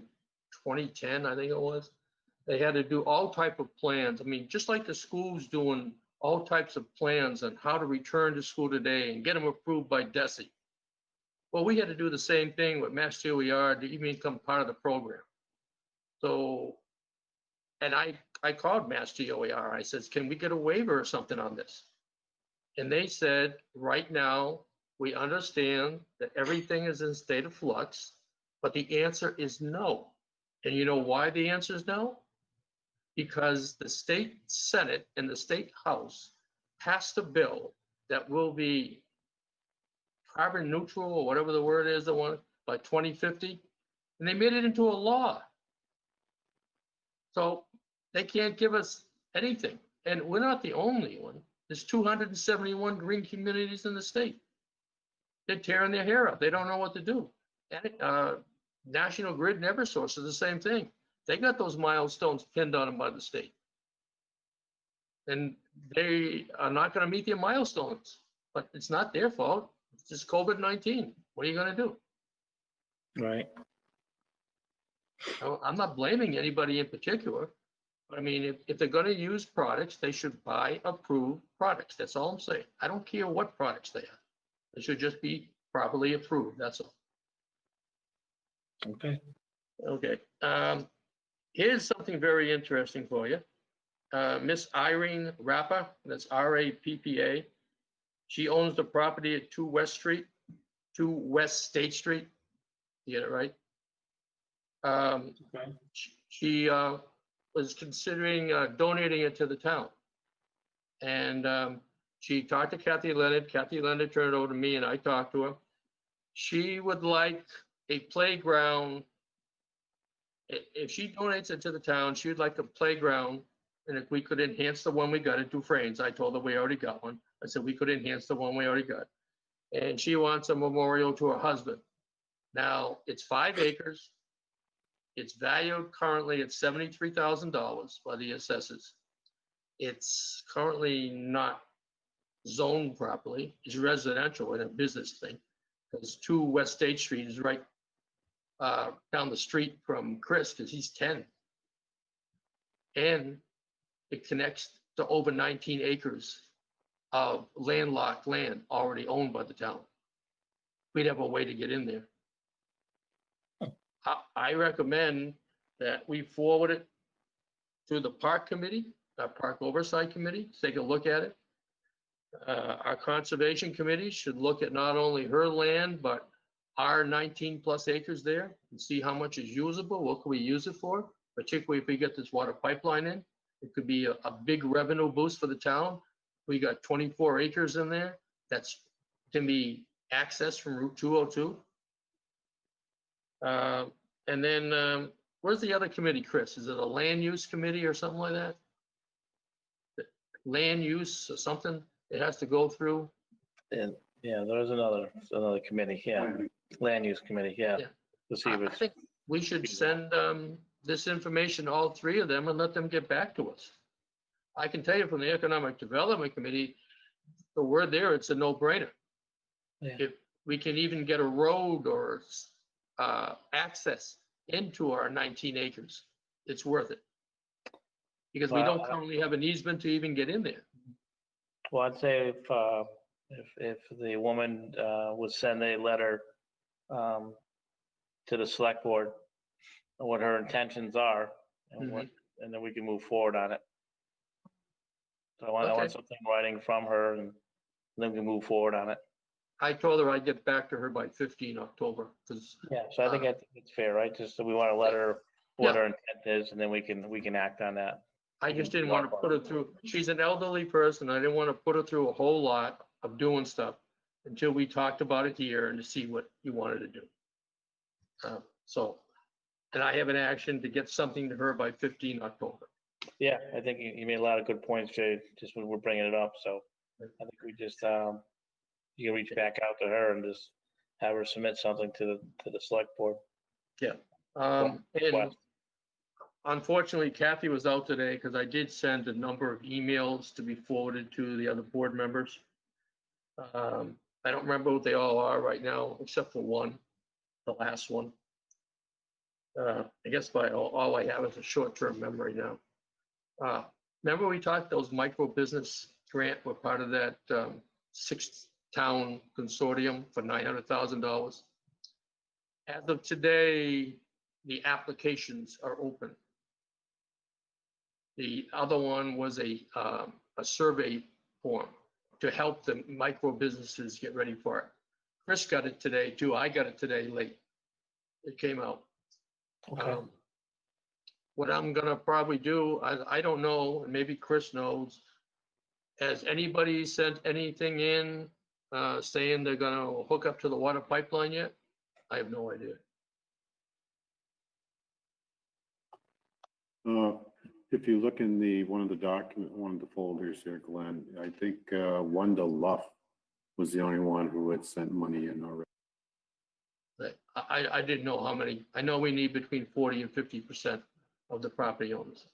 2010, I think it was, they had to do all type of plans. I mean, just like the school's doing all types of plans on how to return to school today and get them approved by DESE. Well, we had to do the same thing with Mass DOER to even become part of the program. So, and I called Mass DOER. I said, can we get a waiver or something on this? And they said, right now, we understand that everything is in a state of flux, but the answer is no. And you know why the answer is no? Because the state Senate and the state House passed a bill that will be carbon neutral or whatever the word is, by 2050, and they made it into a law. So they can't give us anything. And we're not the only one. There's 271 green communities in the state. They're tearing their hair up. They don't know what to do. And National Grid and Eversource is the same thing. They got those milestones pinned on them by the state. And they are not going to meet their milestones, but it's not their fault. It's just COVID-19. What are you going to do? Right. I'm not blaming anybody in particular. But I mean, if they're going to use products, they should buy approved products. That's all I'm saying. I don't care what products they are. They should just be properly approved. That's all. Okay. Okay. Here's something very interesting for you. Miss Irene Rappa, that's R-A-P-P-A. She owns the property at 2 West State Street. You get it right? Okay. She was considering donating it to the town. And she talked to Kathy Leonard. Kathy Leonard turned it over to me and I talked to her. She would like a playground. If she donates it to the town, she would like a playground. And if we could enhance the one we got at Dufresne's, I told her we already got one. I said we could enhance the one we already got. And she wants a memorial to her husband. Now, it's 5 acres. It's valued currently at $73,000 by the assessors. It's currently not zoned properly. It's residential and a business thing. Because 2 West State Street is right down the street from Chris, because he's 10. And it connects to over 19 acres of landlocked land already owned by the town. We'd have a way to get in there. I recommend that we forward it to the park committee, our park oversight committee, take a look at it. Our conservation committee should look at not only her land, but our 19 plus acres there and see how much is usable. What can we use it for? Particularly if we get this water pipeline in, it could be a big revenue boost for the town. We got 24 acres in there. That's can be accessed from Route 202. And then where's the other committee, Chris? Is it a land use committee or something like that? Land use or something it has to go through? And yeah, there's another committee, yeah. Land use committee, yeah. Yeah. To see I if it's, think we should send this information, all three of them, and let them get back to us. I can tell you from the Economic Development Committee, the word there, it's a no-brainer. Yeah. If we can even get a road or access into our 19 acres, it's worth it. Because we Well, don't currently have an easement to even get in there. Well, I'd say if the woman would send a letter to the select board on what her intentions are and what, and then we can move forward on it. So I want Okay. something in writing from her and then we can move forward on it. I told her I'd get back to her by 15 October, because Yeah, so I think it's fair, right? Just so we want to let her what her intent is and then we can act on that. I just didn't want to put her through, she's an elderly person, I didn't want to put her through a whole lot of doing stuff until we talked about it here and to see what you wanted to do. So, and I have an action to get something to her by 15 October. Yeah, I think you made a lot of good points, Jay, just when we're bringing it up, so I think we just, you can reach back out to her and just have her submit something to the select board. And Request. unfortunately, Kathy was out today because I did send a number of emails to be forwarded to the other board members. I don't remember what they all are right now, except for one, the last one. I guess all I have is a short-term memory now. Remember we talked those micro business grant were part of that 6-town consortium for $900,000. As of today, the applications are open. The other one was a survey form to help the micro businesses get ready for it. Chris got it today too. I got it today late. It came out. Okay. What I'm gonna probably do, I don't know, and maybe Chris knows. Has anybody sent anything in saying they're gonna hook up to the water pipeline yet? I have no idea. If you look in one of the folders here, Glenn, I think Wanda Luff was the only one who had sent money in already. But I didn't know how many. I know we need between 40 and 50% of the property owners.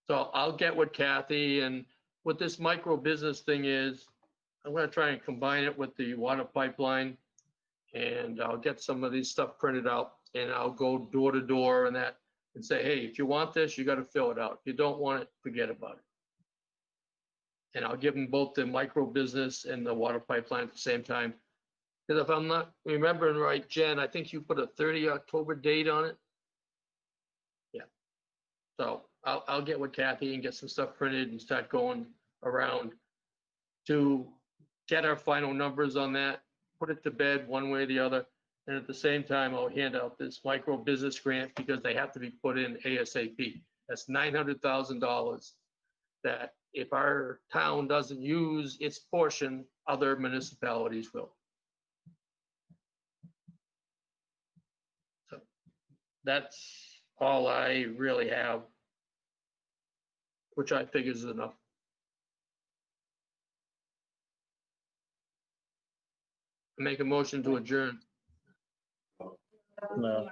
So I'll get with Kathy, and what this micro business thing is, I'm gonna try and combine it with the water pipeline. And I'll get some of these stuff printed out and I'll go door to door and that and say, hey, if you want this, you gotta fill it out. If you don't want it, forget about it. And I'll give them both the micro business and the water pipeline at the same time. Because if I'm not remembering right, Jen, I think you put a 30 October date on it. Yeah. So I'll get with Kathy and get some stuff printed and start going around to get our final numbers on that, put it to bed one way or the other. And at the same time, I'll hand out this micro business grant because they have to be put in ASAP. That's $900,000 that if our town doesn't use its portion, other municipalities will. So that's all I really have, which I figure is enough. Make a motion to adjourn. No.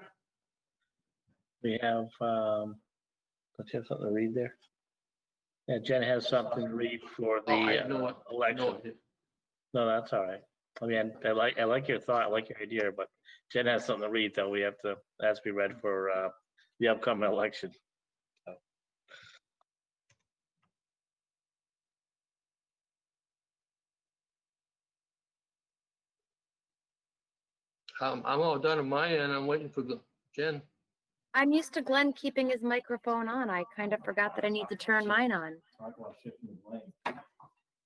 We have, don't you have something to read there? Yeah, Jen has something to read for Oh, I the know it. election. No, that's all right. I mean, I like your thought, I like your idea, but Jen has something to read though. We have to, has to be read for the upcoming election. I'm all done on my end. I'm waiting for Jen. I'm used to Glenn keeping his microphone on. I kind of forgot that I need to turn mine on.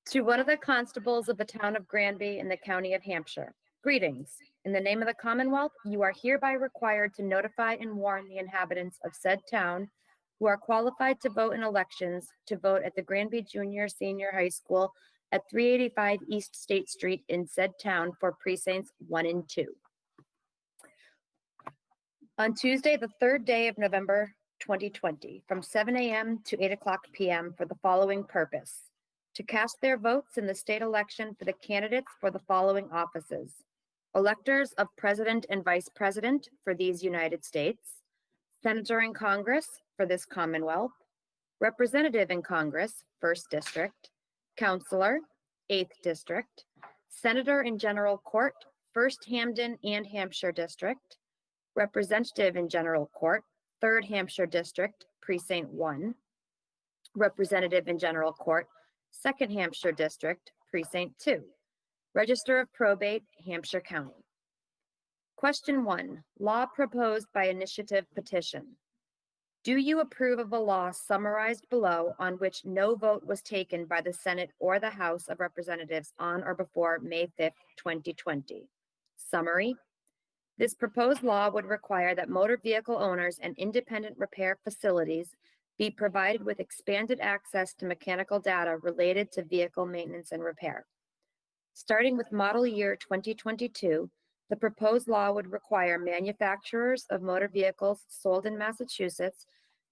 To one of the constables of the town of Granby in the county of Hampshire, greetings. In the name of the Commonwealth, you are hereby required to notify and warn the inhabitants of said town who are qualified to vote in elections to vote at the Granby Junior Senior High School at 385 East State Street in said town for precincts 1 and 2. On Tuesday, the 3rd day of November 2020, from 7 a.m. to 8 o'clock p.m. for the following purpose: to cast their votes in the state election for the candidates for the following offices: electors of President and Vice President for these United States, Senator in Congress for this Commonwealth, Representative in Congress, 1st District, Counselor, 8th District, Senator in General Court, 1st Hamden and Hampshire District, Representative in General Court, 3rd Hampshire District, Precinct 1, Representative in General Court, 2nd Hampshire District, Precinct 2, Register of Probate, Hampshire County. Question 1, law proposed by initiative petition. Do you approve of a law summarized below on which no vote was taken by the Senate or the House of Representatives on or before May 5th, 2020? Summary. This proposed law would require that motor vehicle owners and independent repair facilities be provided with expanded access to mechanical data related to vehicle maintenance and repair. Starting with model year 2022, the proposed law would require manufacturers of motor vehicles sold in Massachusetts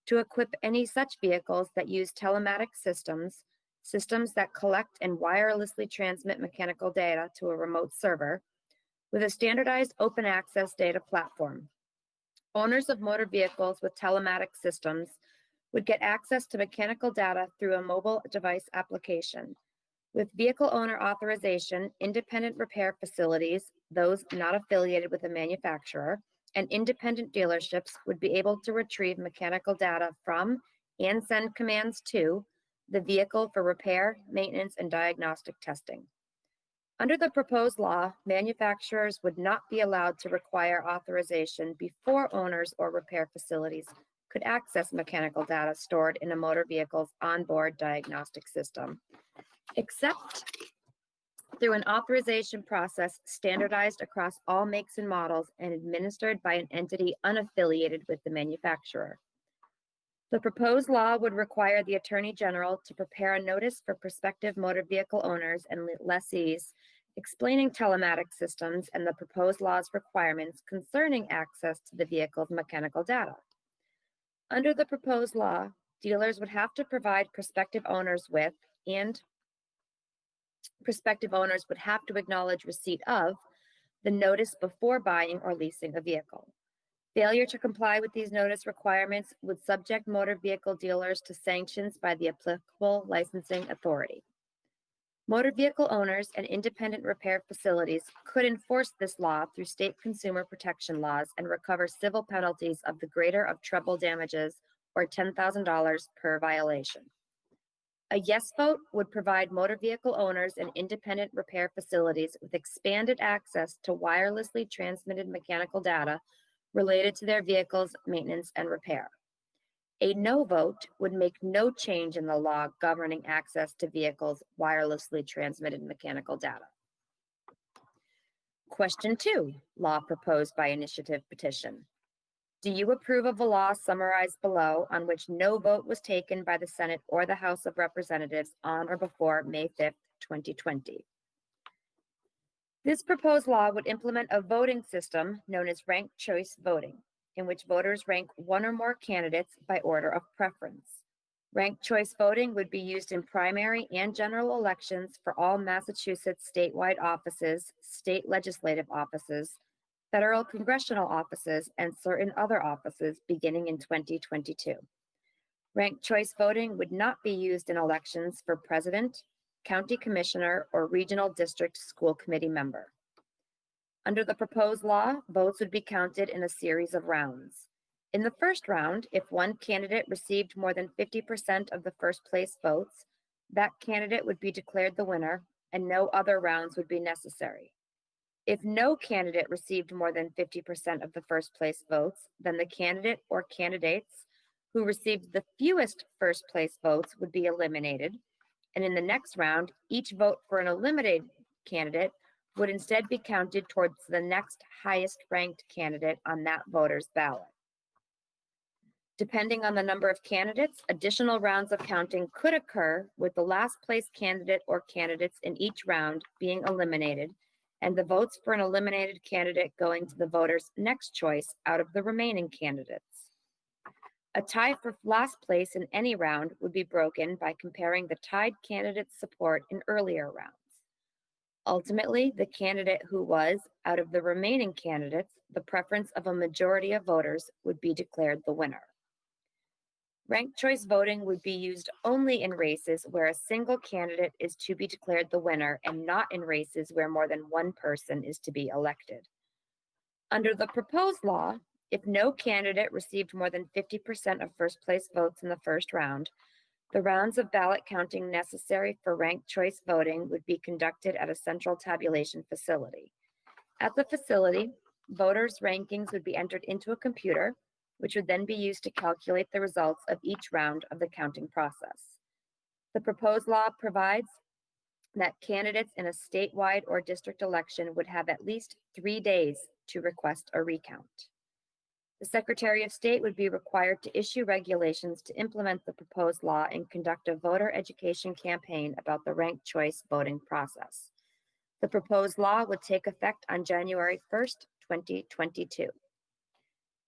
to equip any such vehicles that use telematic systems, systems that collect and wirelessly transmit mechanical data to a remote server, with a standardized open access data platform. Owners of motor vehicles with telematic systems would get access to mechanical data through a mobile device application. With vehicle owner authorization, independent repair facilities, those not affiliated with a manufacturer, and independent dealerships would be able to retrieve mechanical data from and send commands to the vehicle for repair, maintenance, and diagnostic testing. Under the proposed law, manufacturers would not be allowed to require authorization before owners or repair facilities could access mechanical data stored in a motor vehicle's onboard diagnostic system, except through an authorization process standardized across all makes and models and administered by an entity unaffiliated with the manufacturer. The proposed law would require the Attorney General to prepare a notice for prospective motor vehicle owners and lessees explaining telematic systems and the proposed law's requirements concerning access to the vehicle's mechanical data. Under the proposed law, dealers would have to provide prospective owners with, and prospective owners would have to acknowledge receipt of, the notice before buying or leasing a vehicle. Failure to comply with these notice requirements would subject motor vehicle dealers to sanctions by the applicable licensing authority. Motor vehicle owners and independent repair facilities could enforce this law through state consumer protection laws and recover civil penalties of the greater of treble damages or $10,000 per violation. A yes vote would provide motor vehicle owners and independent repair facilities with expanded access to wirelessly transmitted mechanical data related to their vehicles' maintenance and repair. A no vote would make no change in the law governing access to vehicles' wirelessly transmitted mechanical data. Question 2, law proposed by initiative petition. Do you approve of a law summarized below on which no vote was taken by the Senate or the House of Representatives on or before May 5th, 2020? This proposed law would implement a voting system known as ranked choice voting, in which voters rank one or more candidates by order of preference. Ranked choice voting would be used in primary and general elections for all Massachusetts statewide offices, state legislative offices, federal congressional offices, and certain other offices beginning in 2022. Ranked choice voting would not be used in elections for president, county commissioner, or regional district school committee member. Under the proposed law, votes would be counted in a series of rounds. In the first round, if one candidate received more than 50% of the first place votes, that candidate would be declared the winner and no other rounds would be necessary. If no candidate received more than 50% of the first place votes, then the candidate or candidates who received the fewest first place votes would be eliminated. And in the next round, each vote for an eliminated candidate would instead be counted towards the next highest ranked candidate on that voter's ballot. Depending on the number of candidates, additional rounds of counting could occur, with the last place candidate or candidates in each round being eliminated, and the votes for an eliminated candidate going to the voter's next choice out of the remaining candidates. A tie for last place in any round would be broken by comparing the tied candidate's support in earlier rounds. Ultimately, the candidate who was, out of the remaining candidates, the preference of a majority of voters would be declared the winner. Ranked choice voting would be used only in races where a single candidate is to be declared the winner and not in races where more than one person is to be elected. Under the proposed law, if no candidate received more than 50% of first place votes in the first round, the rounds of ballot counting necessary for ranked choice voting would be conducted at a central tabulation facility. At the facility, voters' rankings would be entered into a computer, which would then be used to calculate the results of each round of the counting process. The proposed law provides that candidates in a statewide or district election would have at least 3 days to request a recount. The Secretary of State would be required to issue regulations to implement the proposed law and conduct a voter education campaign about the ranked choice voting process. The proposed law would take effect on January 1st, 2022.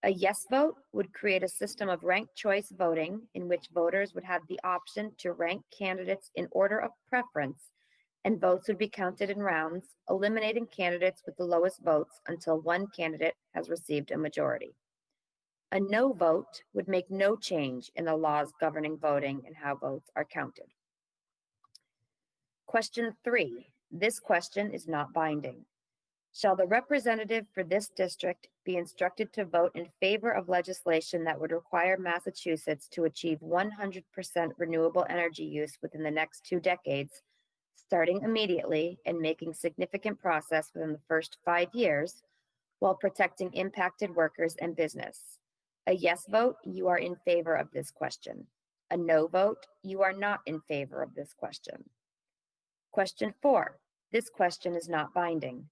A yes vote would create a system of ranked choice voting in which voters would have the option to rank candidates in order of preference, and votes would be counted in rounds, eliminating candidates with the lowest votes until one candidate has received a majority. A no vote would make no change in the laws governing voting and how votes are counted. Question 3. This question is not binding. Shall the representative for this district be instructed to vote in favor of legislation that would require Massachusetts to achieve 100% renewable energy use within the next 2 decades, starting immediately and making significant progress within the first 5 years, while protecting impacted workers and business? A yes vote, you are in favor of this question. A no vote, you are not in favor of this question. Question 4. This question is not binding.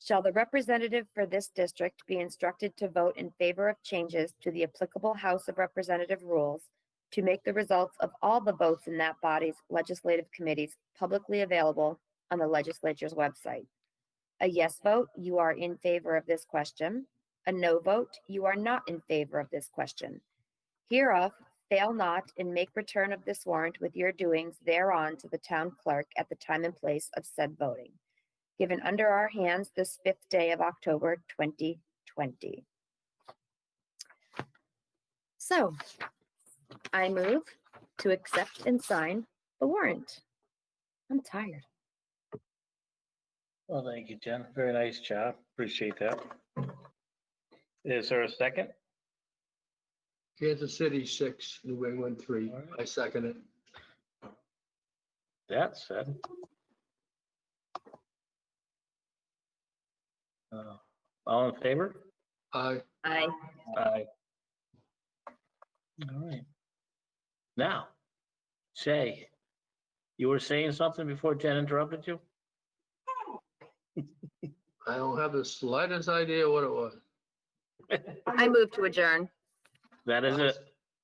Shall the representative for this district be instructed to vote in favor of changes to the applicable House of Representative rules to make the results of all the votes in that body's legislative committees publicly available on the legislature's website? A yes vote, you are in favor of this question. A no vote, you are not in favor of this question. Hereof, fail not and make return of this warrant with your doings thereon to the town clerk at the time and place of said voting. Given under our hands this 5th day of October, 2020. So I move to accept and sign the warrant. I'm tired. Well, thank you, Jen. Very nice job. Appreciate that. Is there a second? Kansas City 6, New England 3. I second it. That said. All in favor? Aye. Aye. Aye. All right. Now, Shay, you were saying something before Jen interrupted you? I don't have the slightest idea what it was. I move to adjourn. That is it.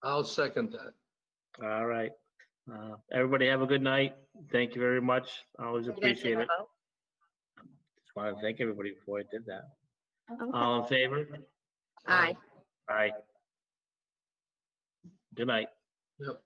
I'll second that. All right. Everybody have a good night. Thank you very much. Always appreciate it. Just want to thank everybody before I did that. Okay. All in favor? Aye. Aye. Good night. Yep.